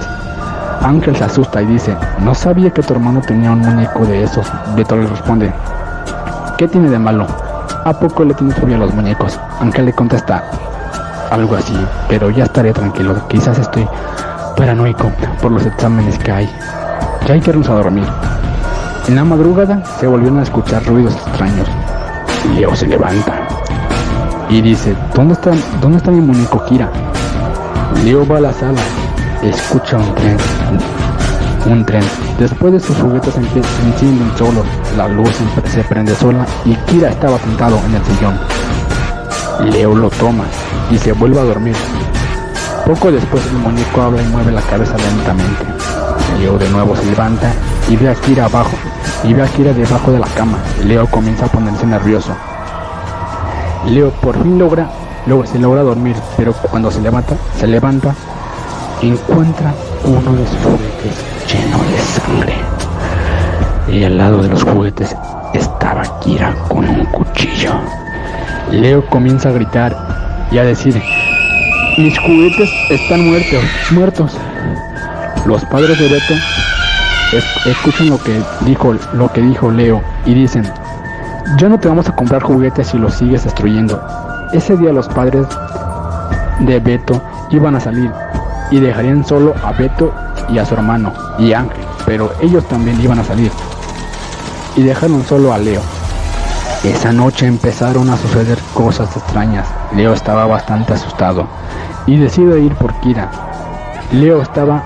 Ángel se asusta y dice, no sabía que tu hermano tenía un muñeco de esos. Beto le responde, ¿qué tiene de malo? ¿A poco le tienes fobia a los muñecos? Ángel le contesta algo así, pero ya estaré tranquilo, quizás estoy paranoico por los exámenes que hay. Ya hay que irnos a dormir. En la madrugada se volvieron a escuchar ruidos extraños. Leo se levanta y dice, ¿dónde está mi muñeco Kira? Leo va a la sala, escucha un tren. Después de sus juguetes se encienden solos, la luz se prende sola y Kira estaba sentado en el sillón. Leo lo toma y se vuelve a dormir. Poco después el muñeco habla y mueve la cabeza lentamente. Leo de nuevo se levanta y ve a Kira debajo de la cama. Leo comienza a ponerse nervioso. Leo por fin se logra dormir, pero cuando se levanta, encuentra uno de sus juguetes lleno de sangre. Y al lado de los juguetes estaba Kira con un cuchillo. Leo comienza a gritar y a decir: mis juguetes están muertos. Los padres de Beto escuchan lo que dijo Leo y dicen: ya no te vamos a comprar juguetes si los sigues destruyendo. Ese día los padres de Beto iban a salir y dejarían solo a Beto y a su hermano y Ángel, pero ellos también iban a salir y dejaron solo a Leo. Esa noche empezaron a suceder cosas extrañas. Leo estaba bastante asustado y decide ir por Kira. Leo estaba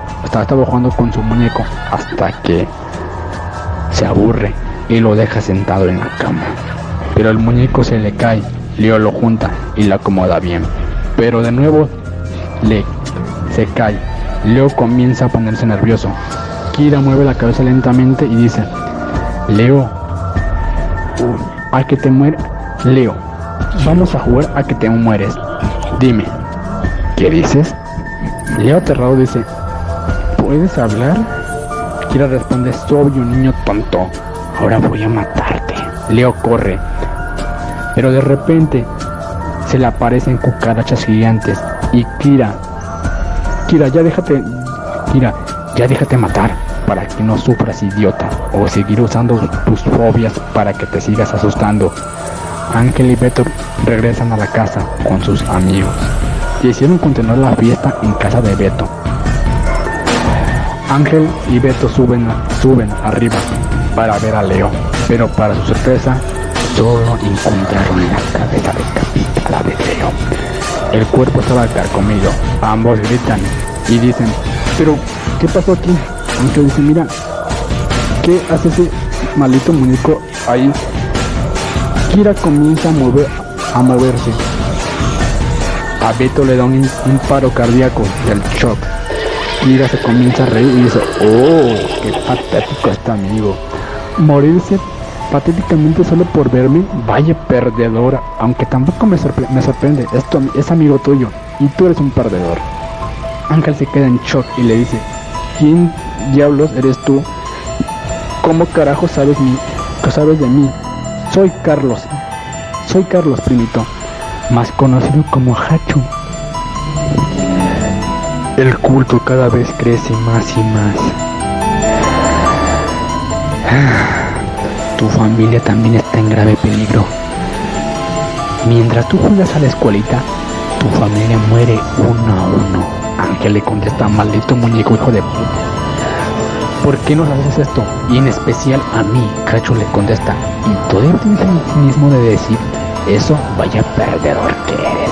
jugando con su muñeco hasta que se aburre y lo deja sentado en la cama. Pero el muñeco se le cae. Leo lo junta y lo acomoda bien, pero de nuevo se cae. Leo comienza a ponerse nervioso. Kira mueve la cabeza lentamente y dice: Leo, a que te mueres. Leo, vamos a jugar a que te mueres. Dime, ¿qué dices? Leo aterrado dice: ¿puedes hablar? Kira responde: soy un niño tonto, ahora voy a matarte. Leo corre, pero de repente se le aparecen cucarachas gigantes y Kira, ya déjate matar para que no sufras, idiota, o seguir usando tus fobias para que te sigas asustando. Ángel y Beto regresan a la casa con sus amigos. Decidieron continuar la fiesta en casa de Beto. Ángel y Beto suben arriba para ver a Leo, pero para su sorpresa solo encontraron la cabeza decapitada de Leo. El cuerpo estaba carcomido. Ambos gritan y dicen: pero ¿qué pasó aquí? Ángel dice: mira, ¿qué hace ese maldito muñeco ahí? Kira comienza a moverse. A Beto le da un paro cardíaco del shock. Kira se comienza a reír y dice: oh, qué patético este amigo. Morirse patéticamente solo por verme, vaya perdedora. Aunque tampoco me sorprende, esto es amigo tuyo y tú eres un perdedor. Ángel se queda en shock y le dice: ¿quién diablos eres tú? ¿Cómo carajo sabes de mí? Soy Carlos, primito, más conocido como Hachu. El culto cada vez crece más y más. Tu familia también está en grave peligro. Mientras tú juegas a la escuelita, tu familia muere uno a uno. Ángel le contesta: maldito muñeco, hijo de puta, ¿por qué nos haces esto? Y en especial a mí. Hachu le contesta: y todavía tienes el cinismo de decir eso, vaya perdedor que eres.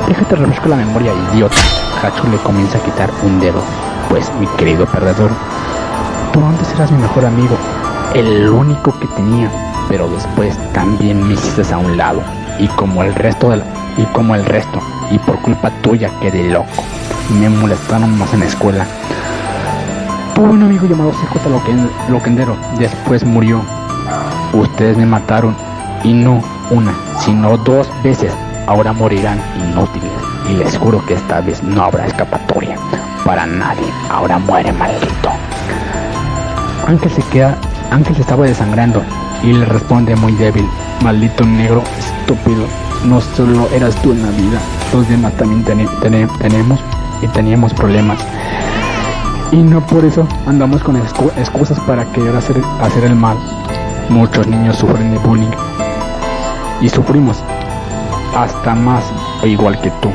Déjate refresco la memoria, idiota. Hachu le comienza a quitar un dedo. Pues mi querido perdedor, tú antes eras mi mejor amigo, el único que tenía, pero después también me hiciste a un lado, y como el resto, y por culpa tuya quedé loco. Me molestaron más en la escuela. Tuve un amigo llamado CJ Loquendero, después murió. Ustedes me mataron, y no una, sino 2 veces. Ahora morirán inútiles, y les juro que esta vez no habrá escapatoria para nadie. Ahora muere, maldito. Ángel se estaba desangrando y le responde muy débil: maldito negro estúpido, no solo eras tú en la vida, los demás también teníamos problemas, y no por eso andamos con excusas para querer hacer el mal. Muchos niños sufren de bullying y sufrimos hasta más o igual que tú,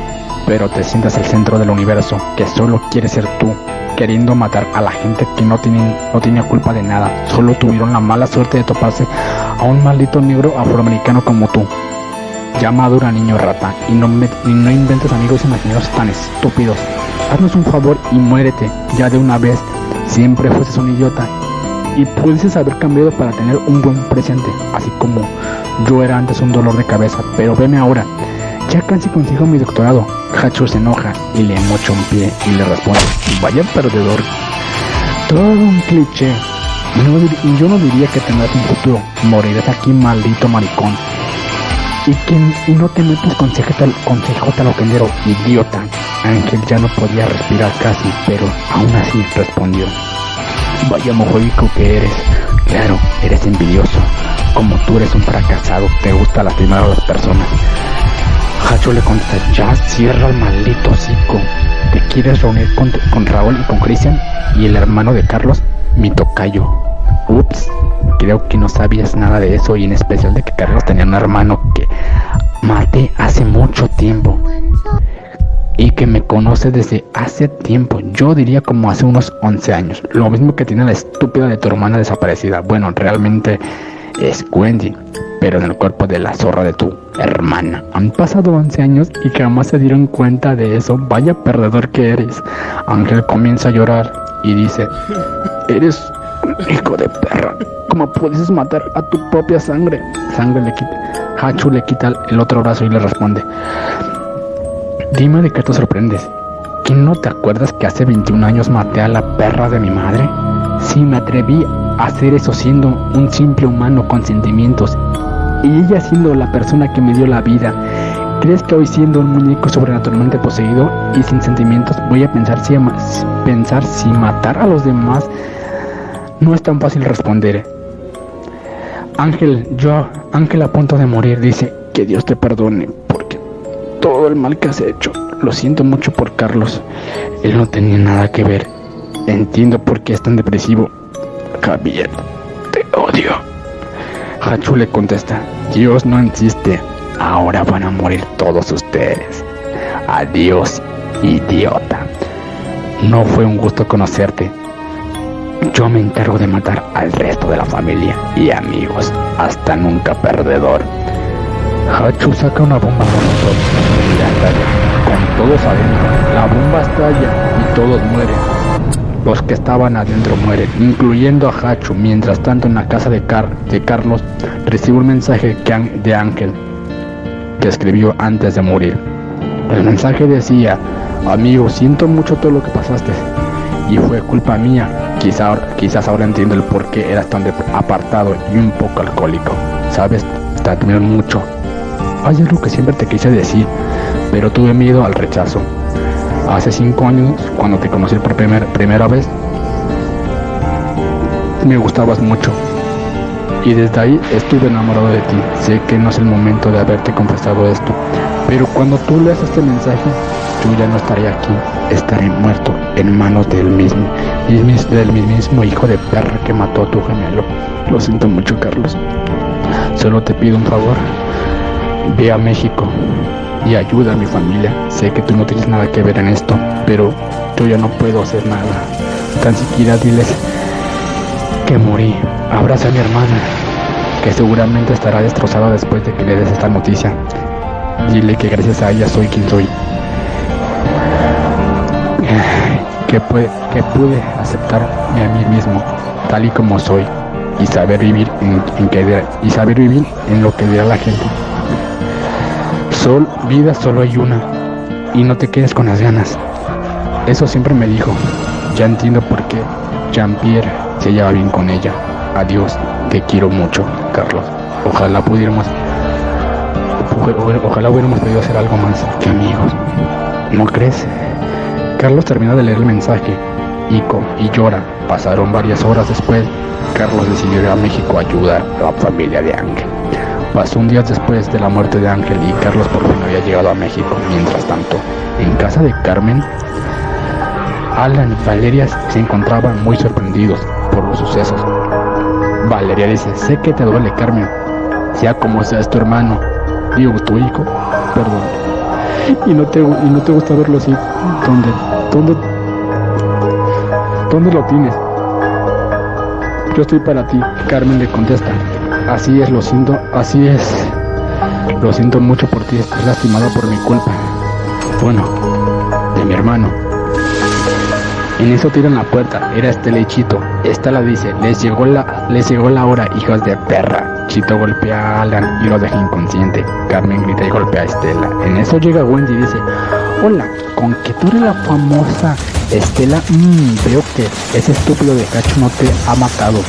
pero te sientas el centro del universo, que solo quieres ser tú, queriendo matar a la gente que no tenía culpa de nada. Solo tuvieron la mala suerte de toparse a un maldito negro afroamericano como tú. Ya madura, niño rata, y no inventes amigos imaginarios tan estúpidos. Haznos un favor y muérete ya de una vez. Siempre fueses un idiota y pudieses haber cambiado para tener un buen presente, así como yo era antes un dolor de cabeza. Pero veme ahora, ya casi consigo mi doctorado. Hachu se enoja y le mocha un pie y le responde: vaya perdedor. Todo un cliché. Yo no diría que tendrás un futuro. Morirás aquí, maldito maricón. Y no te metas consejo taloquendero, idiota. Ángel ya no podía respirar casi, pero aún así respondió. Vaya mojolico que eres. Claro, eres envidioso. Como tú eres un fracasado, te gusta lastimar a las personas. Hachu le contesta, ya cierra el maldito hocico. ¿Te quieres reunir con Raúl y con Cristian? Y el hermano de Carlos, mi tocayo. Ups, creo que no sabías nada de eso, y en especial de que Carlos tenía un hermano que maté hace mucho tiempo y que me conoce desde hace tiempo, yo diría como hace unos 11 años, lo mismo que tiene la estúpida de tu hermana desaparecida. Bueno, realmente es Wendy, pero en el cuerpo de la zorra de tu hermana. Han pasado 11 años y jamás se dieron cuenta de eso. Vaya perdedor que eres. Ángel comienza a llorar y dice, eres hijo de perra, ¿cómo puedes matar a tu propia sangre? Hachu le quita el otro brazo y le responde, dime de qué te sorprendes. ¿Que no te acuerdas que hace 21 años maté a la perra de mi madre? Sí, me atreví a hacer eso siendo un simple humano con sentimientos, y ella siendo la persona que me dio la vida. ¿Crees que hoy, siendo un muñeco sobrenaturalmente poseído y sin sentimientos, voy a pensar si matar a los demás? No es tan fácil responder. Ángel a punto de morir, dice, que Dios te perdone porque todo el mal que has hecho. Lo siento mucho por Carlos. Él no tenía nada que ver. Entiendo por qué es tan depresivo. Javier, te odio. Hachu le contesta, Dios no existe. Ahora van a morir todos ustedes. Adiós, idiota. No fue un gusto conocerte. Yo me encargo de matar al resto de la familia y amigos. Hasta nunca, perdedor. Hachu saca una bomba molotov y la estalla. Con todos adentro, la bomba estalla y todos mueren. Los que estaban adentro mueren, incluyendo a Hachu. Mientras tanto, en la casa de Carlos, recibe un mensaje de Ángel, que escribió antes de morir. El mensaje decía, amigo, siento mucho todo lo que pasaste, y fue culpa mía. Quizás ahora entiendo el por qué eras tan apartado y un poco alcohólico. Sabes, te admiro mucho. Hay algo que siempre te quise decir, pero tuve miedo al rechazo. Hace 5 años, cuando te conocí por primera vez, me gustabas mucho, y desde ahí estuve enamorado de ti. Sé que no es el momento de haberte confesado esto, pero cuando tú leas este mensaje, yo ya no estaré aquí. Estaré muerto en manos del mismo hijo de perra que mató a tu gemelo. Lo siento mucho, Carlos. Solo te pido un favor. Ve a México y ayuda a mi familia. Sé que tú no tienes nada que ver en esto, pero yo ya no puedo hacer nada. Tan siquiera diles que morí. Abraza a mi hermana, que seguramente estará destrozada después de que le des esta noticia. Dile que gracias a ella soy quien soy. Que pude aceptarme a mí mismo, tal y como soy, y saber vivir en lo que dirá la gente. Vida solo hay una, y no te quedes con las ganas. Eso siempre me dijo. Ya entiendo por qué Jean-Pierre se lleva bien con ella. Adiós, te quiero mucho, Carlos. Ojalá hubiéramos podido hacer algo más que amigos. ¿No crees? Carlos termina de leer el mensaje y llora. Pasaron varias horas después. Carlos decidió ir a México a ayudar a la familia de Ángel. Pasó un día después de la muerte de Ángel y Carlos por fin había llegado a México. Mientras tanto, en casa de Carmen, Alan y Valeria se encontraban muy sorprendidos por los sucesos. Valeria dice, sé que te duele, Carmen, sea como sea, es tu hermano, digo, tu hijo, perdón, y no te gusta verlo así. ¿Dónde lo tienes? Yo estoy para ti. Carmen le contesta, así es, lo siento mucho por ti, estás lastimado por mi culpa. Bueno, de mi hermano. En eso tiran la puerta, era Estela y Chito. Estela dice, les llegó la hora, hijos de perra. Chito golpea a Alan y lo deja inconsciente. Carmen grita y golpea a Estela. En eso llega Wendy y dice: hola, ¿con que tú eres la famosa Estela? Veo que ese estúpido de Hachu no te ha matado.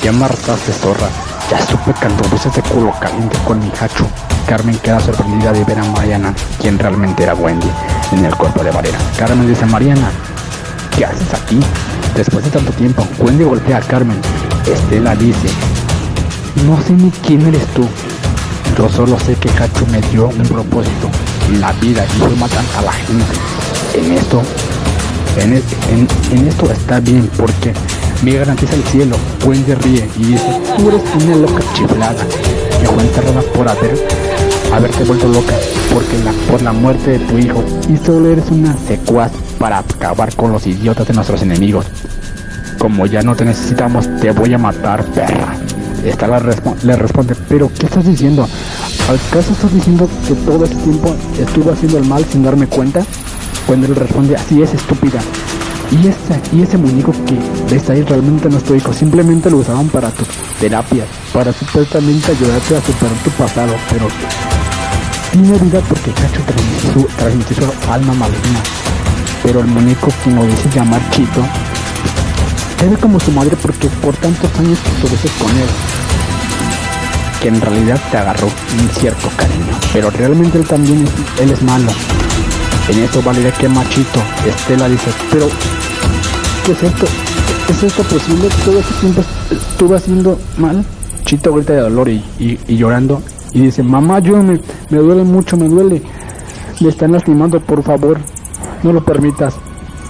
Ya me hartaste, zorra. Ya supe que anduviste de culo caliente con mi Hachu. Carmen queda sorprendida de ver a Mariana, quien realmente era Wendy, en el cuerpo de Valera. Carmen dice: Mariana, ¿qué haces aquí? Después de tanto tiempo, Wendy golpea a Carmen. Estela dice: no sé ni quién eres tú. Yo solo sé que Hachu me dio un propósito en la vida y fue matar a la gente. En esto está bien porque me garantiza el cielo. Wendy ríe y dice: tú eres una loca chiflada. Me fue enterrada por haberte vuelto loca por la muerte de tu hijo, y solo eres una secuaz para acabar con los idiotas de nuestros enemigos. Como ya no te necesitamos, te voy a matar, perra. Estela le responde: ¿pero qué estás diciendo? ¿Acaso estás diciendo que todo este tiempo estuve haciendo el mal sin darme cuenta? Wendy le responde: así es, estúpida. Y ese muñeco que ves ahí realmente no es tu hijo. Simplemente lo usaban para tus terapias, para supuestamente ayudarte a superar tu pasado. Pero tiene vida porque Hachu transmitió su alma maligna. Pero el muñeco, quien lo dice llamar Chito, se ve como su madre porque por tantos años estuviste con él, que en realidad te agarró un cierto cariño, pero realmente él es malo. En eso Valeria quema a Chito. Estela dice: pero ¿qué es esto? ¿Es esto posible? ¿Todo este tiempo estuve haciendo mal? Chito grita de dolor y llorando y dice: mamá, ayúdame, me duele mucho, me duele, me están lastimando, por favor, no lo permitas.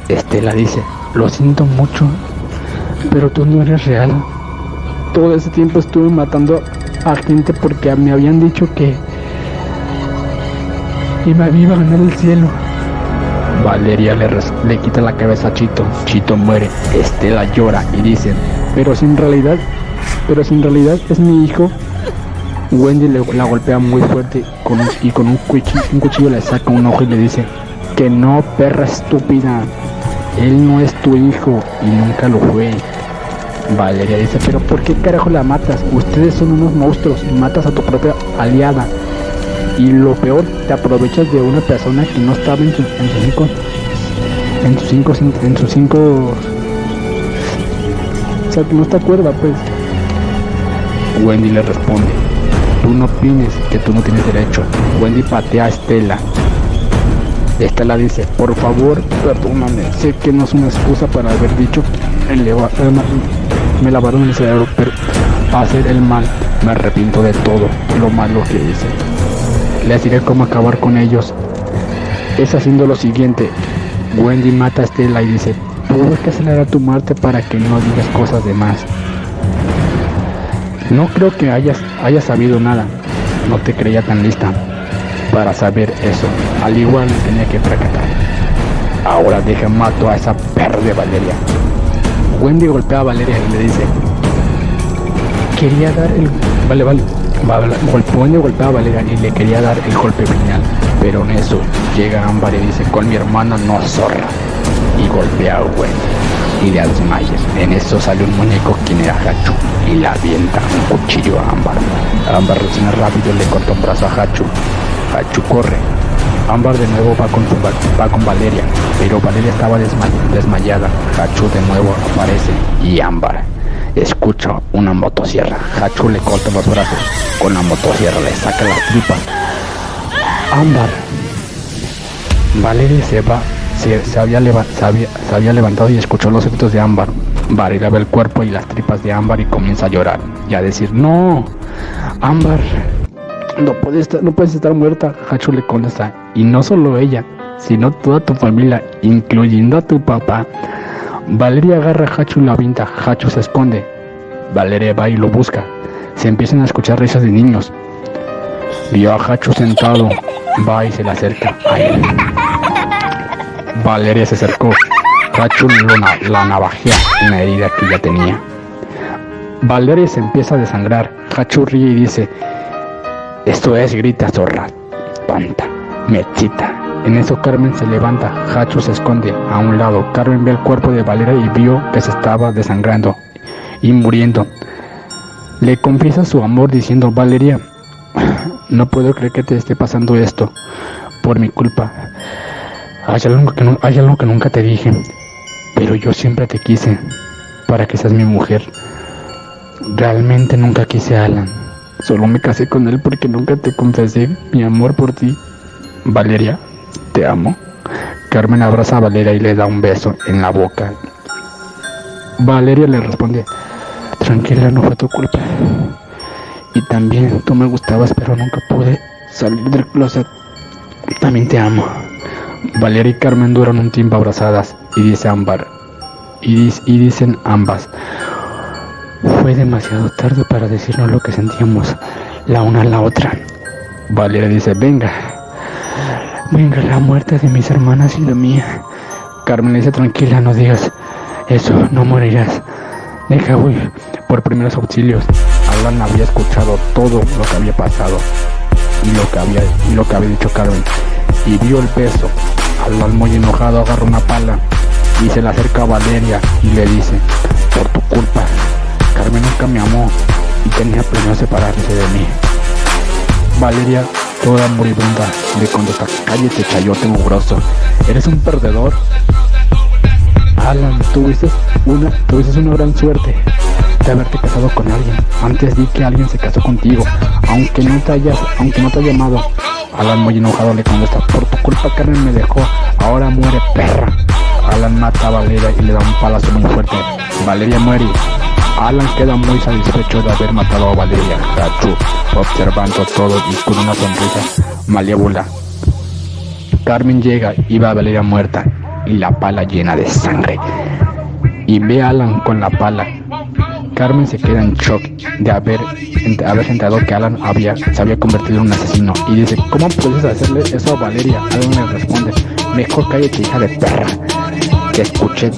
Estela dice: lo siento mucho, pero tú no eres real. Todo ese tiempo estuve matando a gente porque me habían dicho que iba a ganar el cielo. Valeria le quita la cabeza a Chito. Chito muere. Estela llora y dice: pero si en realidad es mi hijo. Wendy la golpea muy fuerte con un cuchillo le saca un ojo y le dice: que no, perra estúpida, él no es tu hijo y nunca lo fue. Valeria dice: pero ¿por qué carajo la matas? Ustedes son unos monstruos y matas a tu propia aliada. Y lo peor, te aprovechas de una persona que no estaba en sus cinco, o sea, que no te acuerdas, pues. Wendy le responde: tú no opines, que tú no tienes derecho. Wendy patea a Estela. Estela dice: por favor, perdóname, sé que no es una excusa para haber dicho me lavaron el cerebro, pero para hacer el mal, me arrepiento de todo lo malo que hice. Les diré cómo acabar con ellos. Es haciendo lo siguiente. Wendy mata a Estela y dice: tuve que acelerar tu muerte para que no digas cosas de más. No creo que hayas sabido nada. No te creía tan lista para saber eso. Al igual tenía que percatar. Ahora deja mato a esa perra de Valeria. Wendy golpea a Valeria y le dice: quería dar el... Wendy golpea a Valeria y le quería dar el golpe final, pero en eso llega Ámbar y dice: con mi hermana no, zorra, y golpea a Wendy y le desmayas. En eso sale un muñeco quien era Hachu y le avienta un cuchillo a Ámbar. Ámbar reacciona rápido y le corta un brazo a Hachu. Hachu corre. Ámbar de nuevo va con Valeria, pero Valeria estaba desmayada. Hachu de nuevo aparece y Ámbar escucha una motosierra. Hachu le corta los brazos. Con la motosierra le saca las tripas. Ámbar. Valeria se había levantado y escuchó los gritos de Ámbar. Valeria ve el cuerpo y las tripas de Ámbar y comienza a llorar y a decir: no, Ámbar, no puedes estar muerta. Hachu le contesta: y no solo ella, sino toda tu familia, incluyendo a tu papá. Valeria agarra a Hachu y la avienta. Hachu se esconde. Valeria va y lo busca. Se empiezan a escuchar risas de niños. Vio a Hachu sentado. Va y se le acerca a él. Valeria se acercó. Hachu la navajea en la herida que ya tenía. Valeria se empieza a desangrar. Hachu ríe y dice: esto es, grita, zorra, panta, mechita. En eso Carmen se levanta. Hachu se esconde a un lado. Carmen ve el cuerpo de Valeria y vio que se estaba desangrando y muriendo. Le confiesa su amor diciendo: Valeria, no puedo creer que te esté pasando esto por mi culpa. Hay algo que nunca te dije, pero yo siempre te quise para que seas mi mujer. Realmente nunca quise a Alan. Solo me casé con él porque nunca te confesé mi amor por ti. Valeria, te amo. Carmen abraza a Valeria y le da un beso en la boca. Valeria le responde: tranquila, no fue tu culpa. Y también tú me gustabas, pero nunca pude salir del closet. También te amo. Valeria y Carmen duran un tiempo abrazadas y dicen ambas: fue demasiado tarde para decirnos lo que sentíamos la una a la otra. Valeria dice: venga, la muerte de mis hermanas y la mía. Carmen le dice: tranquila, no digas eso, no morirás. Deja, voy por primeros auxilios. Alan había escuchado todo lo que había pasado y lo que había dicho Carmen, y vio el beso. Alan, muy enojado, agarra una pala y se le acerca a Valeria y le dice: por tu culpa, Carmen nunca me amó y tenía planeado separarse de mí. Valeria, toda moribunda, le contesta: cállate, chayote mugroso, eres un perdedor. Alan, tuviste una gran suerte de haberte casado con alguien. Antes di que alguien se casó contigo, aunque no te haya amado. Alan, muy enojado, le contesta: por tu culpa Carmen me dejó, ahora muere, perra. Alan mata a Valeria y le da un palazo muy fuerte. Valeria muere. Alan queda muy satisfecho de haber matado a Valeria. Hachu, observando todo y con una sonrisa malévola. Carmen llega y ve a Valeria muerta y la pala llena de sangre, y ve a Alan con la pala. Carmen se queda en shock de haberse enterado que Alan se había convertido en un asesino, y dice: ¿cómo puedes hacerle eso a Valeria? Alan le responde: mejor cállate, hija de perra, que escuché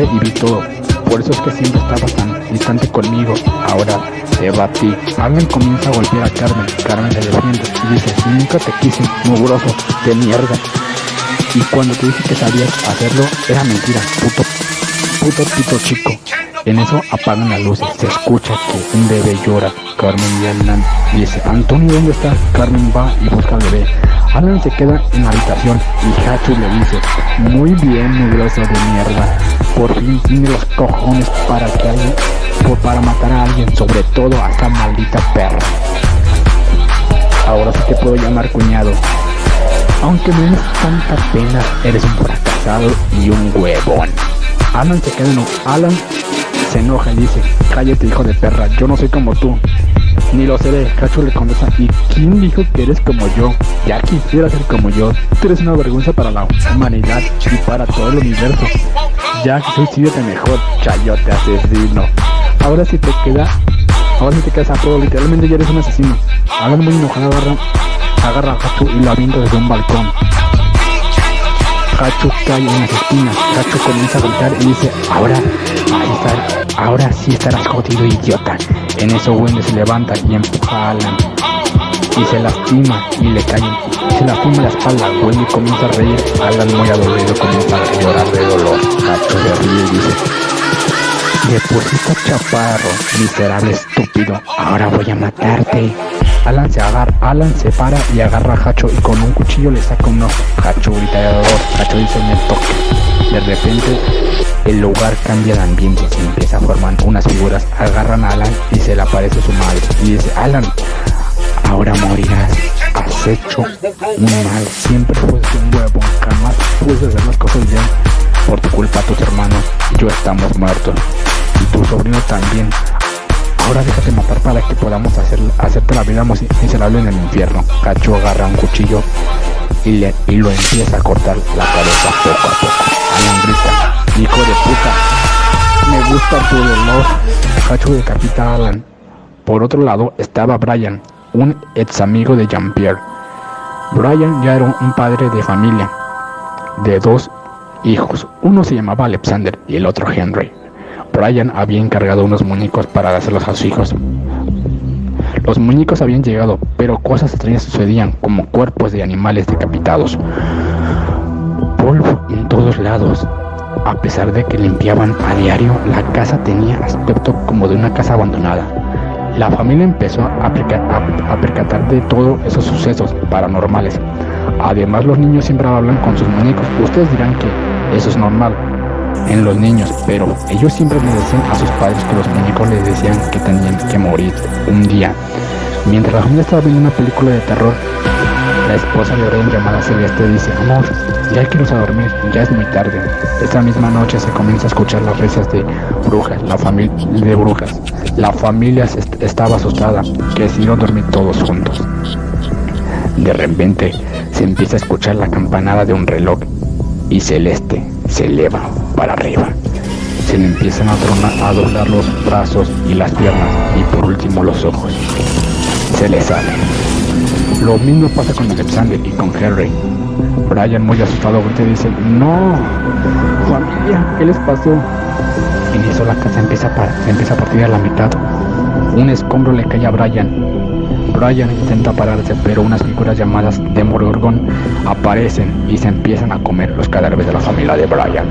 y vi todo. Por eso es que siempre estabas tan distante conmigo. Ahora te va a ti. Alan comienza a golpear a Carmen. Carmen se defiende y dice: si nunca te quise, mugroso de mierda. Y cuando te dije que sabías hacerlo, era mentira, puto pito chico. En eso apagan las luces. Se escucha que un bebé llora. Carmen y Alan dice: Antonio, ¿dónde está? Carmen va y busca al bebé. Alan se queda en la habitación y Hachu le dice: muy bien, mugroso de mierda. Por fin tiene los cojones para matar a alguien, sobre todo a esta maldita perra. Ahora sí te puedo llamar cuñado. Aunque me des tanta pena, eres un fracasado y un huevón. Alan se enoja y dice: cállate, hijo de perra, yo no soy como tú. Ni lo seré. Hachu le contesta: ¿y quién dijo que eres como yo? Ya quisiera ser como yo. Tú eres una vergüenza para la humanidad y para todo el universo. Ya suicídate mejor, chayote asesino. Ahora sí te quedas a todo, literalmente ya eres un asesino. Alan, muy enojado, agarra a Hachu y lo avienta desde un balcón. Hachu cae en las esquinas. Hachu comienza a gritar y dice: ahora sí estarás jodido, idiota. En eso Wendy se levanta y empuja a Alan y se lastima y le cae. Se lastima la espalda. Wendy comienza a reír. Alan, muy adolorido, comienza a llorar de dolor. Hachu se ríe y dice: de por sí estás chaparro, miserable estúpido, ahora voy a matarte. Alan se para y agarra a Hachu y con un cuchillo le saca un ojo. Hachu grita de dolor. Hachu dice: me toca. De repente el lugar cambia de ambiente, se empieza a formar unas figuras. Agarran a Alan y se le aparece su madre y dice: Alan, ahora morirás. Has hecho un mal, siempre fuiste un huevo, jamás puedes hacer las cosas bien. Por tu culpa tus hermanos y yo estamos muertos, y tu sobrino también. Ahora déjate matar para que podamos hacerte la vida miserable en el infierno. Hachu agarra un cuchillo y lo empieza a cortar la cabeza poco a poco. Alan grita: hijo de puta, me gusta tu dolor. Hachu decapita a Alan. Por otro lado estaba Brian, un ex amigo de Jean-Pierre. Brian ya era un padre de familia de 2 hijos. Uno se llamaba Alexander y el otro Henry. Brian había encargado unos muñecos para dárselos a sus hijos. Los muñecos habían llegado, pero cosas extrañas sucedían, como cuerpos de animales decapitados, polvo en todos lados. A pesar de que limpiaban a diario, la casa tenía aspecto como de una casa abandonada. La familia empezó a percatar de todos esos sucesos paranormales. Además, los niños siempre hablan con sus muñecos. Ustedes dirán que eso es normal en los niños, pero ellos siempre les decían a sus padres que los muñecos les decían que tenían que morir un día. Mientras la familia estaba viendo una película de terror, la esposa de Brian, llamada Celeste, dice: amor, ya quiero irnos a dormir, ya es muy tarde. Esa misma noche se comienza a escuchar las risas de brujas. La familia estaba asustada, que decidieron dormir todos juntos. De repente se empieza a escuchar la campanada de un reloj y Celeste se eleva para arriba. Se le empiezan a doblar los brazos y las piernas y por último los ojos. Se le sale. Lo mismo pasa con Alexander y con Henry. Brian, muy asustado, grita y dice: no, familia, ¿qué les pasó? En eso la casa se empieza a partir a la mitad. Un escombro le cae a Brian. Brian intenta pararse, pero unas figuras llamadas Demogorgon aparecen y se empiezan a comer los cadáveres de la familia de Brian.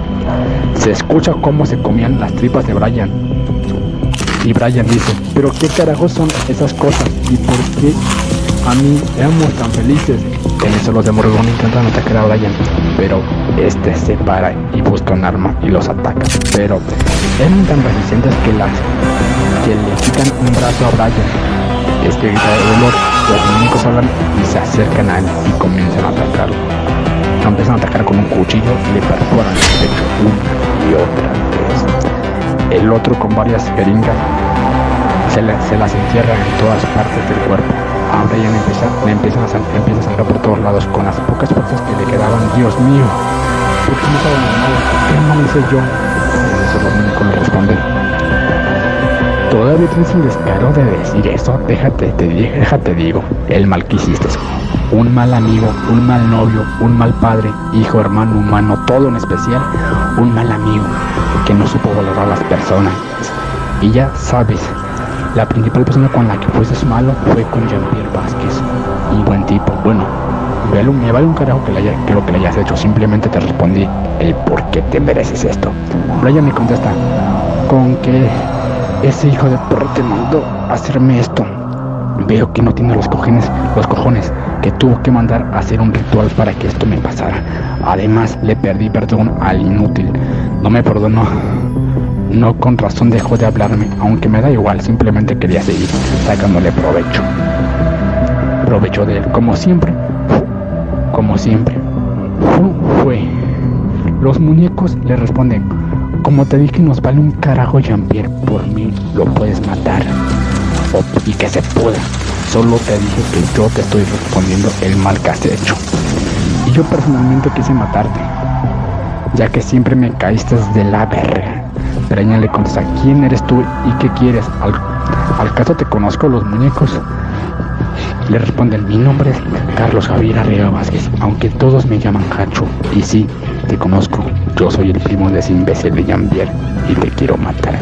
Se escucha cómo se comían las tripas de Brian. Y Brian dice: ¿pero qué carajos son esas cosas? ¿Y por qué a mí éramos tan felices? En eso los Demogorgon intentan atacar a Brian, pero este se para y busca un arma y los ataca. Pero eran tan resistentes que le quitan un brazo a Brian. Este grita de dolor, los muñecos hablan y se acercan a él y comienzan a atacarlo. Lo empiezan a atacar con un cuchillo y le perforan el pecho una y otra vez. El otro, con varias jeringas, se las entierra en todas partes del cuerpo. A Brian le empieza a sangrar por todos lados con las pocas fuerzas que le quedaban. Dios mío, ¿por qué no saben nada? ¿Qué mal hice yo? Eso los muñecos le responden: todavía tienes el descaro de decir eso. Déjate digo, el mal que hiciste. Un mal amigo, un mal novio, un mal padre, hijo, hermano, humano, todo en especial, un mal amigo que no supo valorar a las personas. Y ya sabes, la principal persona con la que fuiste malo fue con Jean-Pierre Vázquez. Un buen tipo. Bueno, me vale un carajo que lo que le hayas hecho. Simplemente te respondí el por qué te mereces esto. Brian me contesta con que ese hijo de perro te mandó a hacerme esto. Veo que no tiene los cojones, que tuvo que mandar a hacer un ritual para que esto me pasara. Además, le pedí perdón al inútil. No me perdonó. No, con razón dejó de hablarme, aunque me da igual, simplemente quería seguir sacándole provecho. Provecho de él, como siempre. Fue. Los muñecos le responden: como te dije, nos vale un carajo, Jean-Pierre, por mí lo puedes matar. Y que se pueda. Solo te dije que yo te estoy respondiendo el mal que has hecho. Y yo personalmente quise matarte, ya que siempre me caíste de la verga. Brian le contesta: ¿quién eres tú y qué quieres? ¿Al caso te conozco? Los muñecos le responden: mi nombre es Carlos Javier Arriaga Vázquez, aunque todos me llaman Hacho. Y sí, te conozco. Yo soy el primo de ese imbécil de Jean-Pierre y te quiero matar.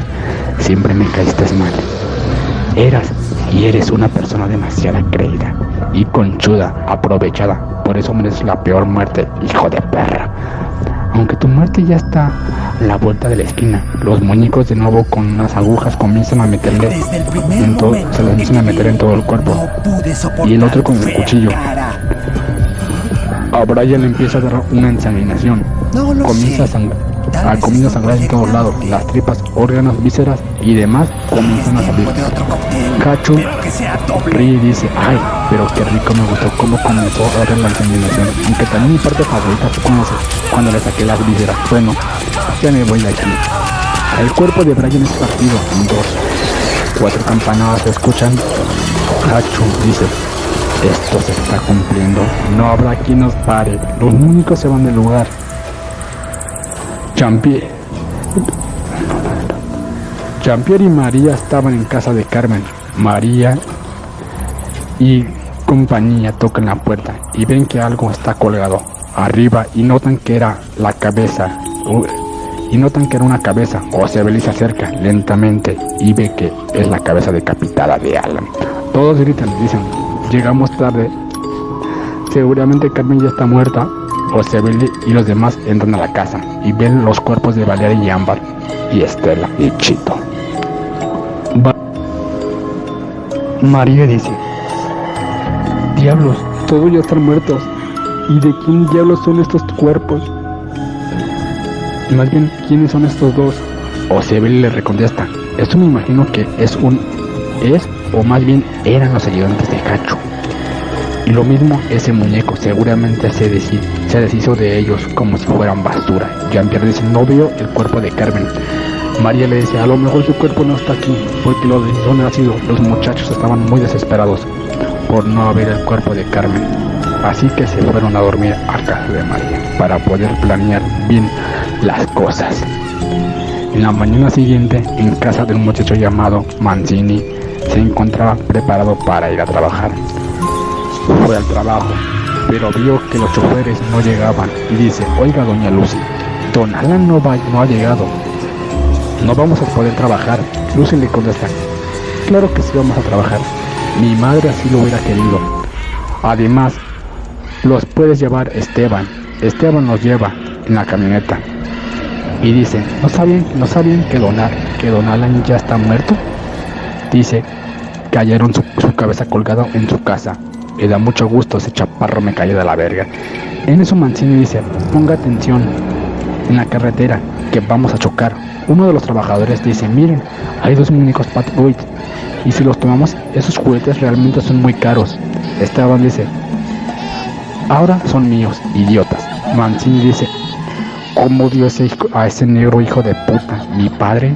Siempre me caíste mal. Eras y eres una persona demasiado creída y conchuda, aprovechada. Por eso mereces la peor muerte, hijo de perra. Aunque tu muerte ya está a la vuelta de la esquina, los muñecos de nuevo con unas agujas comienzan a meterle en todo, se les empiezan a meter en todo el cuerpo. Y el otro con el cuchillo. A Brian le empieza a dar una ensanguinación. Comienza a sangrar en todos lados. Las tripas, órganos, vísceras y demás comienzan a salir. Cacho ríe y dice: ay, pero qué rico, me gustó cómo comenzó a dar la ensanguinación. Aunque también mi parte favorita fue cuando le saqué las vísceras. Bueno, ya me voy de aquí. El cuerpo de Brian es partido en dos. 4 campanadas se escuchan. Cacho dice: esto se está cumpliendo. No habrá quien nos pare. Los únicos se van del lugar. Jean-Pierre y María estaban en casa de Carmen. María y compañía tocan la puerta y ven que algo está colgado arriba y notan que era la cabeza. Notan que era una cabeza. Osebel se acerca lentamente y ve que es la cabeza decapitada de Alan. Todos gritan y dicen: llegamos tarde. Seguramente Carmen ya está muerta. Osebel y los demás entran a la casa y ven los cuerpos de Valeria y Ámbar y Estela y Chito. María dice: diablos, todos ya están muertos. ¿Y de quién diablos son estos cuerpos? Y más bien, ¿quiénes son estos dos? Ozebel le recontesta: esto me imagino que es o más bien eran los ayudantes de Hachu. Y lo mismo ese muñeco, seguramente se deshizo de ellos como si fueran basura. Jean-Pierre dice: no veo el cuerpo de Carmen. María le dice: a lo mejor su cuerpo no está aquí, porque lo deshizo no ha sido. Los muchachos estaban muy desesperados por no ver el cuerpo de Carmen. Así que se fueron a dormir a casa de María para poder planear bien las cosas. En la mañana siguiente, en casa de un muchacho llamado Mancini, se encontraba preparado para ir a trabajar. Fue al trabajo, pero vio que los choferes no llegaban y dice: oiga, doña Lucy, don Alan no ha llegado. No vamos a poder trabajar. Lucy le contesta: claro que sí vamos a trabajar. Mi madre así lo hubiera querido. Además, los puedes llevar Esteban. Esteban los lleva en la camioneta. Y dice: ¿No sabían que don Alan ya está muerto? Dice que hallaron su cabeza colgada en su casa. Le da mucho gusto, ese chaparro me cayó de la verga. En eso Mancini dice: ponga atención en la carretera, que vamos a chocar. Uno de los trabajadores dice: miren, hay dos muñecos Pat Boyd, y si los tomamos, esos juguetes realmente son muy caros. Esteban dice: ahora son míos, idiotas. Mancini dice: ¿cómo dio a ese negro hijo de puta? Mi padre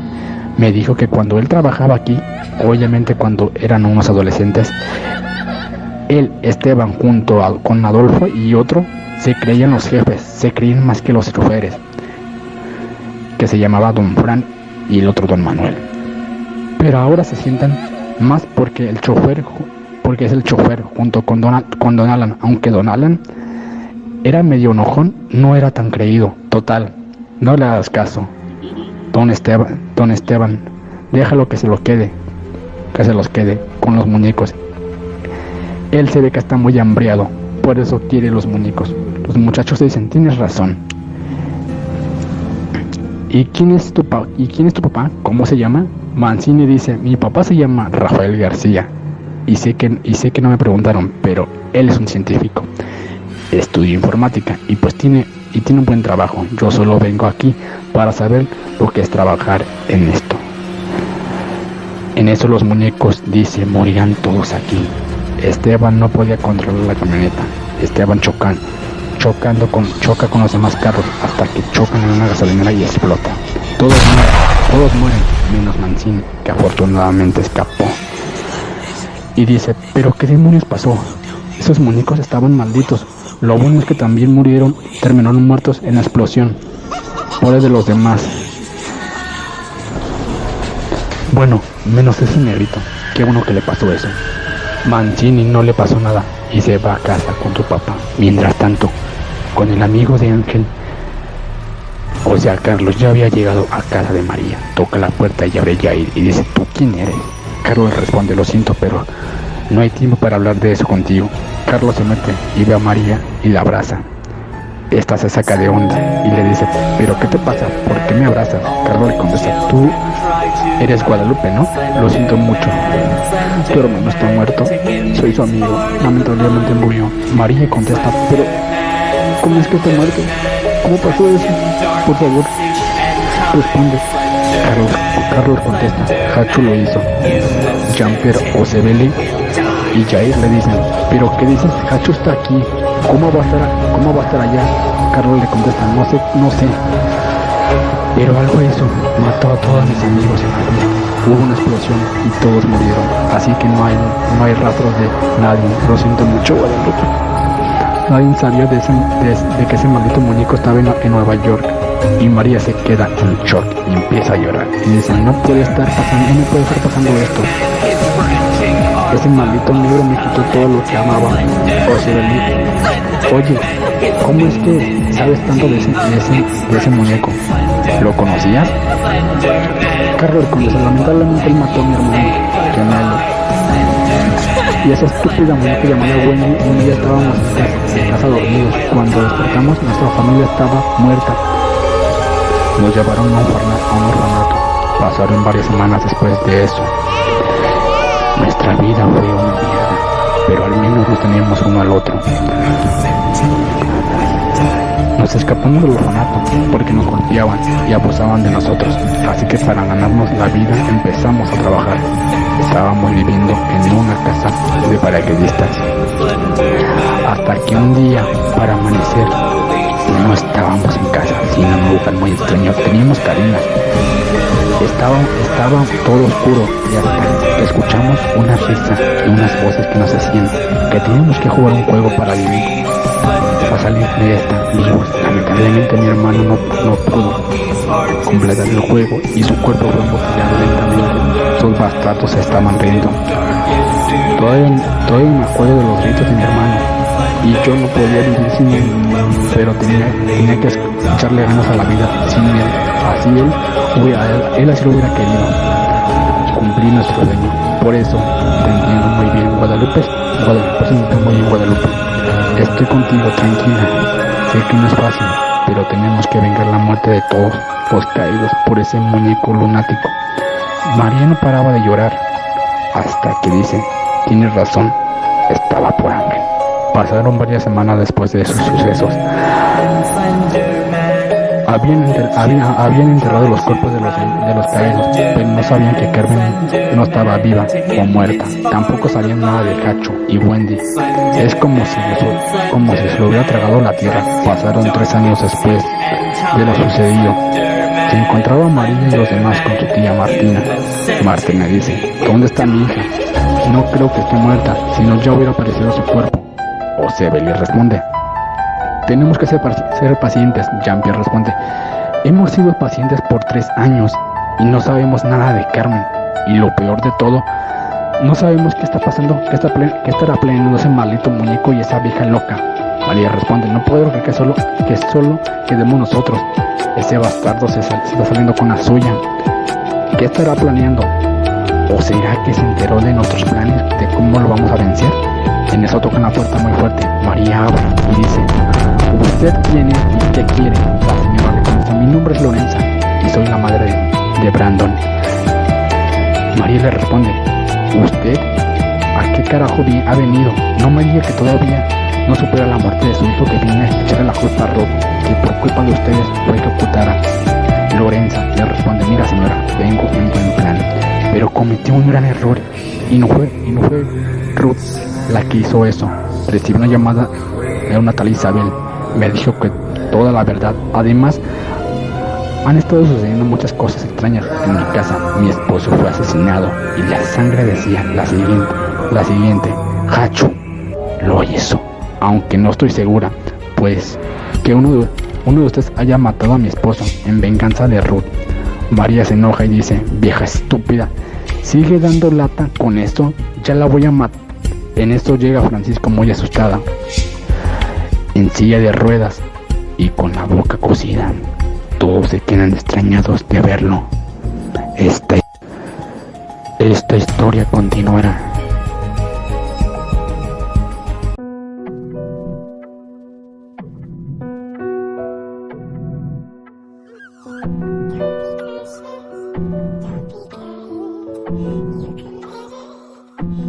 me dijo que cuando él trabajaba aquí, obviamente cuando eran unos adolescentes, él, Esteban, junto con Adolfo y otro, se creían los jefes, se creían más que los choferes, que se llamaba Don Fran y el otro Don Manuel. Pero ahora se sientan más porque es el chofer junto con Don Alan, aunque Don Alan era medio enojón, no era tan creído. Total, no le hagas caso. Don Esteban, déjalo que se los quede con los muñecos. Él se ve que está muy hambriado, por eso quiere los muñecos. Los muchachos dicen: tienes razón. ¿Y quién es tu papá? ¿Cómo se llama? Mancini dice: mi papá se llama Rafael García. Y sé que no me preguntaron, pero él es un científico. Estudia informática y pues tiene un buen trabajo. Yo solo vengo aquí para saber lo que es trabajar en esto. En eso los muñecos, dice, morirán todos aquí. Esteban no podía controlar la camioneta. Esteban choca con los demás carros hasta que chocan en una gasolinera y explota. Todos mueren, menos Mancini, que afortunadamente escapó. Y dice: ¿pero qué demonios pasó? Esos muñecos estaban malditos. Lo bueno es que también terminaron muertos en la explosión. Pobres de los demás. Bueno, menos ese negrito. Qué bueno que le pasó eso. Mancini no le pasó nada y se va a casa con su papá. Mientras tanto, con el amigo de Ángel, o sea, Carlos, ya había llegado a casa de María. Toca la puerta y abre Jair y dice: ¿tú quién eres? Carlos responde: lo siento, pero no hay tiempo para hablar de eso contigo. Carlos se mete y ve a María y la abraza. Esta se saca de onda y le dice: ¿pero qué te pasa? ¿Por qué me abrazas? Carlos le contesta: tú eres Guadalupe, ¿no? Lo siento mucho. Tu hermano está muerto. Soy su amigo. Lamentablemente murió. María contesta: pero ¿cómo es que está muerto? ¿Cómo pasó eso? Por favor, responde. Carlos contesta: Hachu lo hizo. Jean-Pierre, Ozebel y Jair le dicen: ¿pero qué dices? Hachu está aquí. ¿Cómo va a estar allá? Carlos le contesta: no sé. Pero algo hizo. Mató a todos mis amigos en la fiesta. Hubo una explosión y todos murieron. Así que no hay rastros de nadie. Lo siento mucho, Guadalupe. Nadie sabía de que ese maldito muñeco estaba en Nueva York. Y María se queda en shock y empieza a llorar. Y dice: no me puede estar pasando esto. Ese maldito negro me quitó todo lo que amaba. Oye, ¿cómo es que sabes tanto de ese muñeco? ¿Lo conocías? Carlos contesta: lamentablemente él mató a mi hermano gemelo. Y esa estúpida muñeca llamada Wendy, un día estábamos en casa dormidos. Cuando despertamos, nuestra familia estaba muerta. Nos llevaron a un orfanato. Pasaron varias semanas después de eso. Nuestra vida fue una mierda, pero al menos nos teníamos uno al otro. Nos escapamos del orfanato porque nos golpeaban y abusaban de nosotros, así que para ganarnos la vida empezamos a trabajar. Estábamos viviendo en una casa de paracaidistas, hasta que un día, para amanecer, no estábamos en casa, sino en un lugar muy extraño. Teníamos cadenas, estaba todo oscuro y hasta que escuchamos una risa y unas voces que nos decían que teníamos que jugar un juego para vivir, para salir de esta vivos. Lamentablemente mi hermano no pudo completar el juego y su cuerpo fue mutilado lentamente. Sus bastardos se estaban riendo. Todavía me acuerdo de los gritos de mi hermano y yo no podía vivir sin él, pero tenía que echarle ganas a la vida sin él. Así él así lo hubiera querido cumplir nuestro sueño. Por eso te entiendo muy bien, Guadalupe, muy bien, Guadalupe. Estoy contigo, tranquila. Sé que no es fácil, pero tenemos que vengar la muerte de todos los caídos por ese muñeco lunático. María no paraba de llorar hasta que dice: tienes razón, estaba por hambre. Pasaron varias semanas después de esos sucesos. Habían enterrado los cuerpos de los caídos, pero no sabían que Carmen no estaba viva o muerta. Tampoco sabían nada de Hacho y Wendy. Es como si se lo hubiera tragado la tierra. Pasaron 3 años después de lo sucedido. Se encontraba María y los demás con su tía Martina. Martina dice: ¿dónde está mi hija? No creo que esté muerta, si no ya hubiera aparecido su cuerpo. Osebe le responde: tenemos que ser pacientes. Jean-Pierre responde: hemos sido pacientes por 3 años y no sabemos nada de Carmen. Y lo peor de todo, no sabemos qué está pasando, qué estará planeando ese maldito muñeco y esa vieja loca. María responde: no puedo creer que solo quedemos nosotros. Ese bastardo se está saliendo con la suya. ¿Qué estará planeando? ¿O será que se enteró de nuestros planes, de cómo lo vamos a vencer? En eso tocan la puerta muy fuerte. María abre y dice: ¿usted quién es y qué quiere? La señora le contesta: mi nombre es Lorenza y soy la madre de Brandon. María le responde: ¿usted a qué carajo ha venido? No me diga que todavía no supera la muerte de su hijo, que viene a echarle la culpa a Rob, que por culpa de ustedes fue que ocultara. Lorenza le responde: mira señora, vengo en buen plan, pero cometí un gran error y no fue Ruth la que hizo eso. Recibí una llamada de una tal Isabel, me dijo que toda la verdad. Además, han estado sucediendo muchas cosas extrañas en mi casa. Mi esposo fue asesinado y la sangre decía la siguiente: Hacho lo hizo. Aunque no estoy segura, pues, que uno de ustedes haya matado a mi esposo en venganza de Ruth. María se enoja y dice: vieja estúpida, sigue dando lata con esto, ya la voy a matar. En esto llega Francisco muy asustada, en silla de ruedas y con la boca cosida. Todos se quedan extrañados de verlo. Esta historia continuará. You can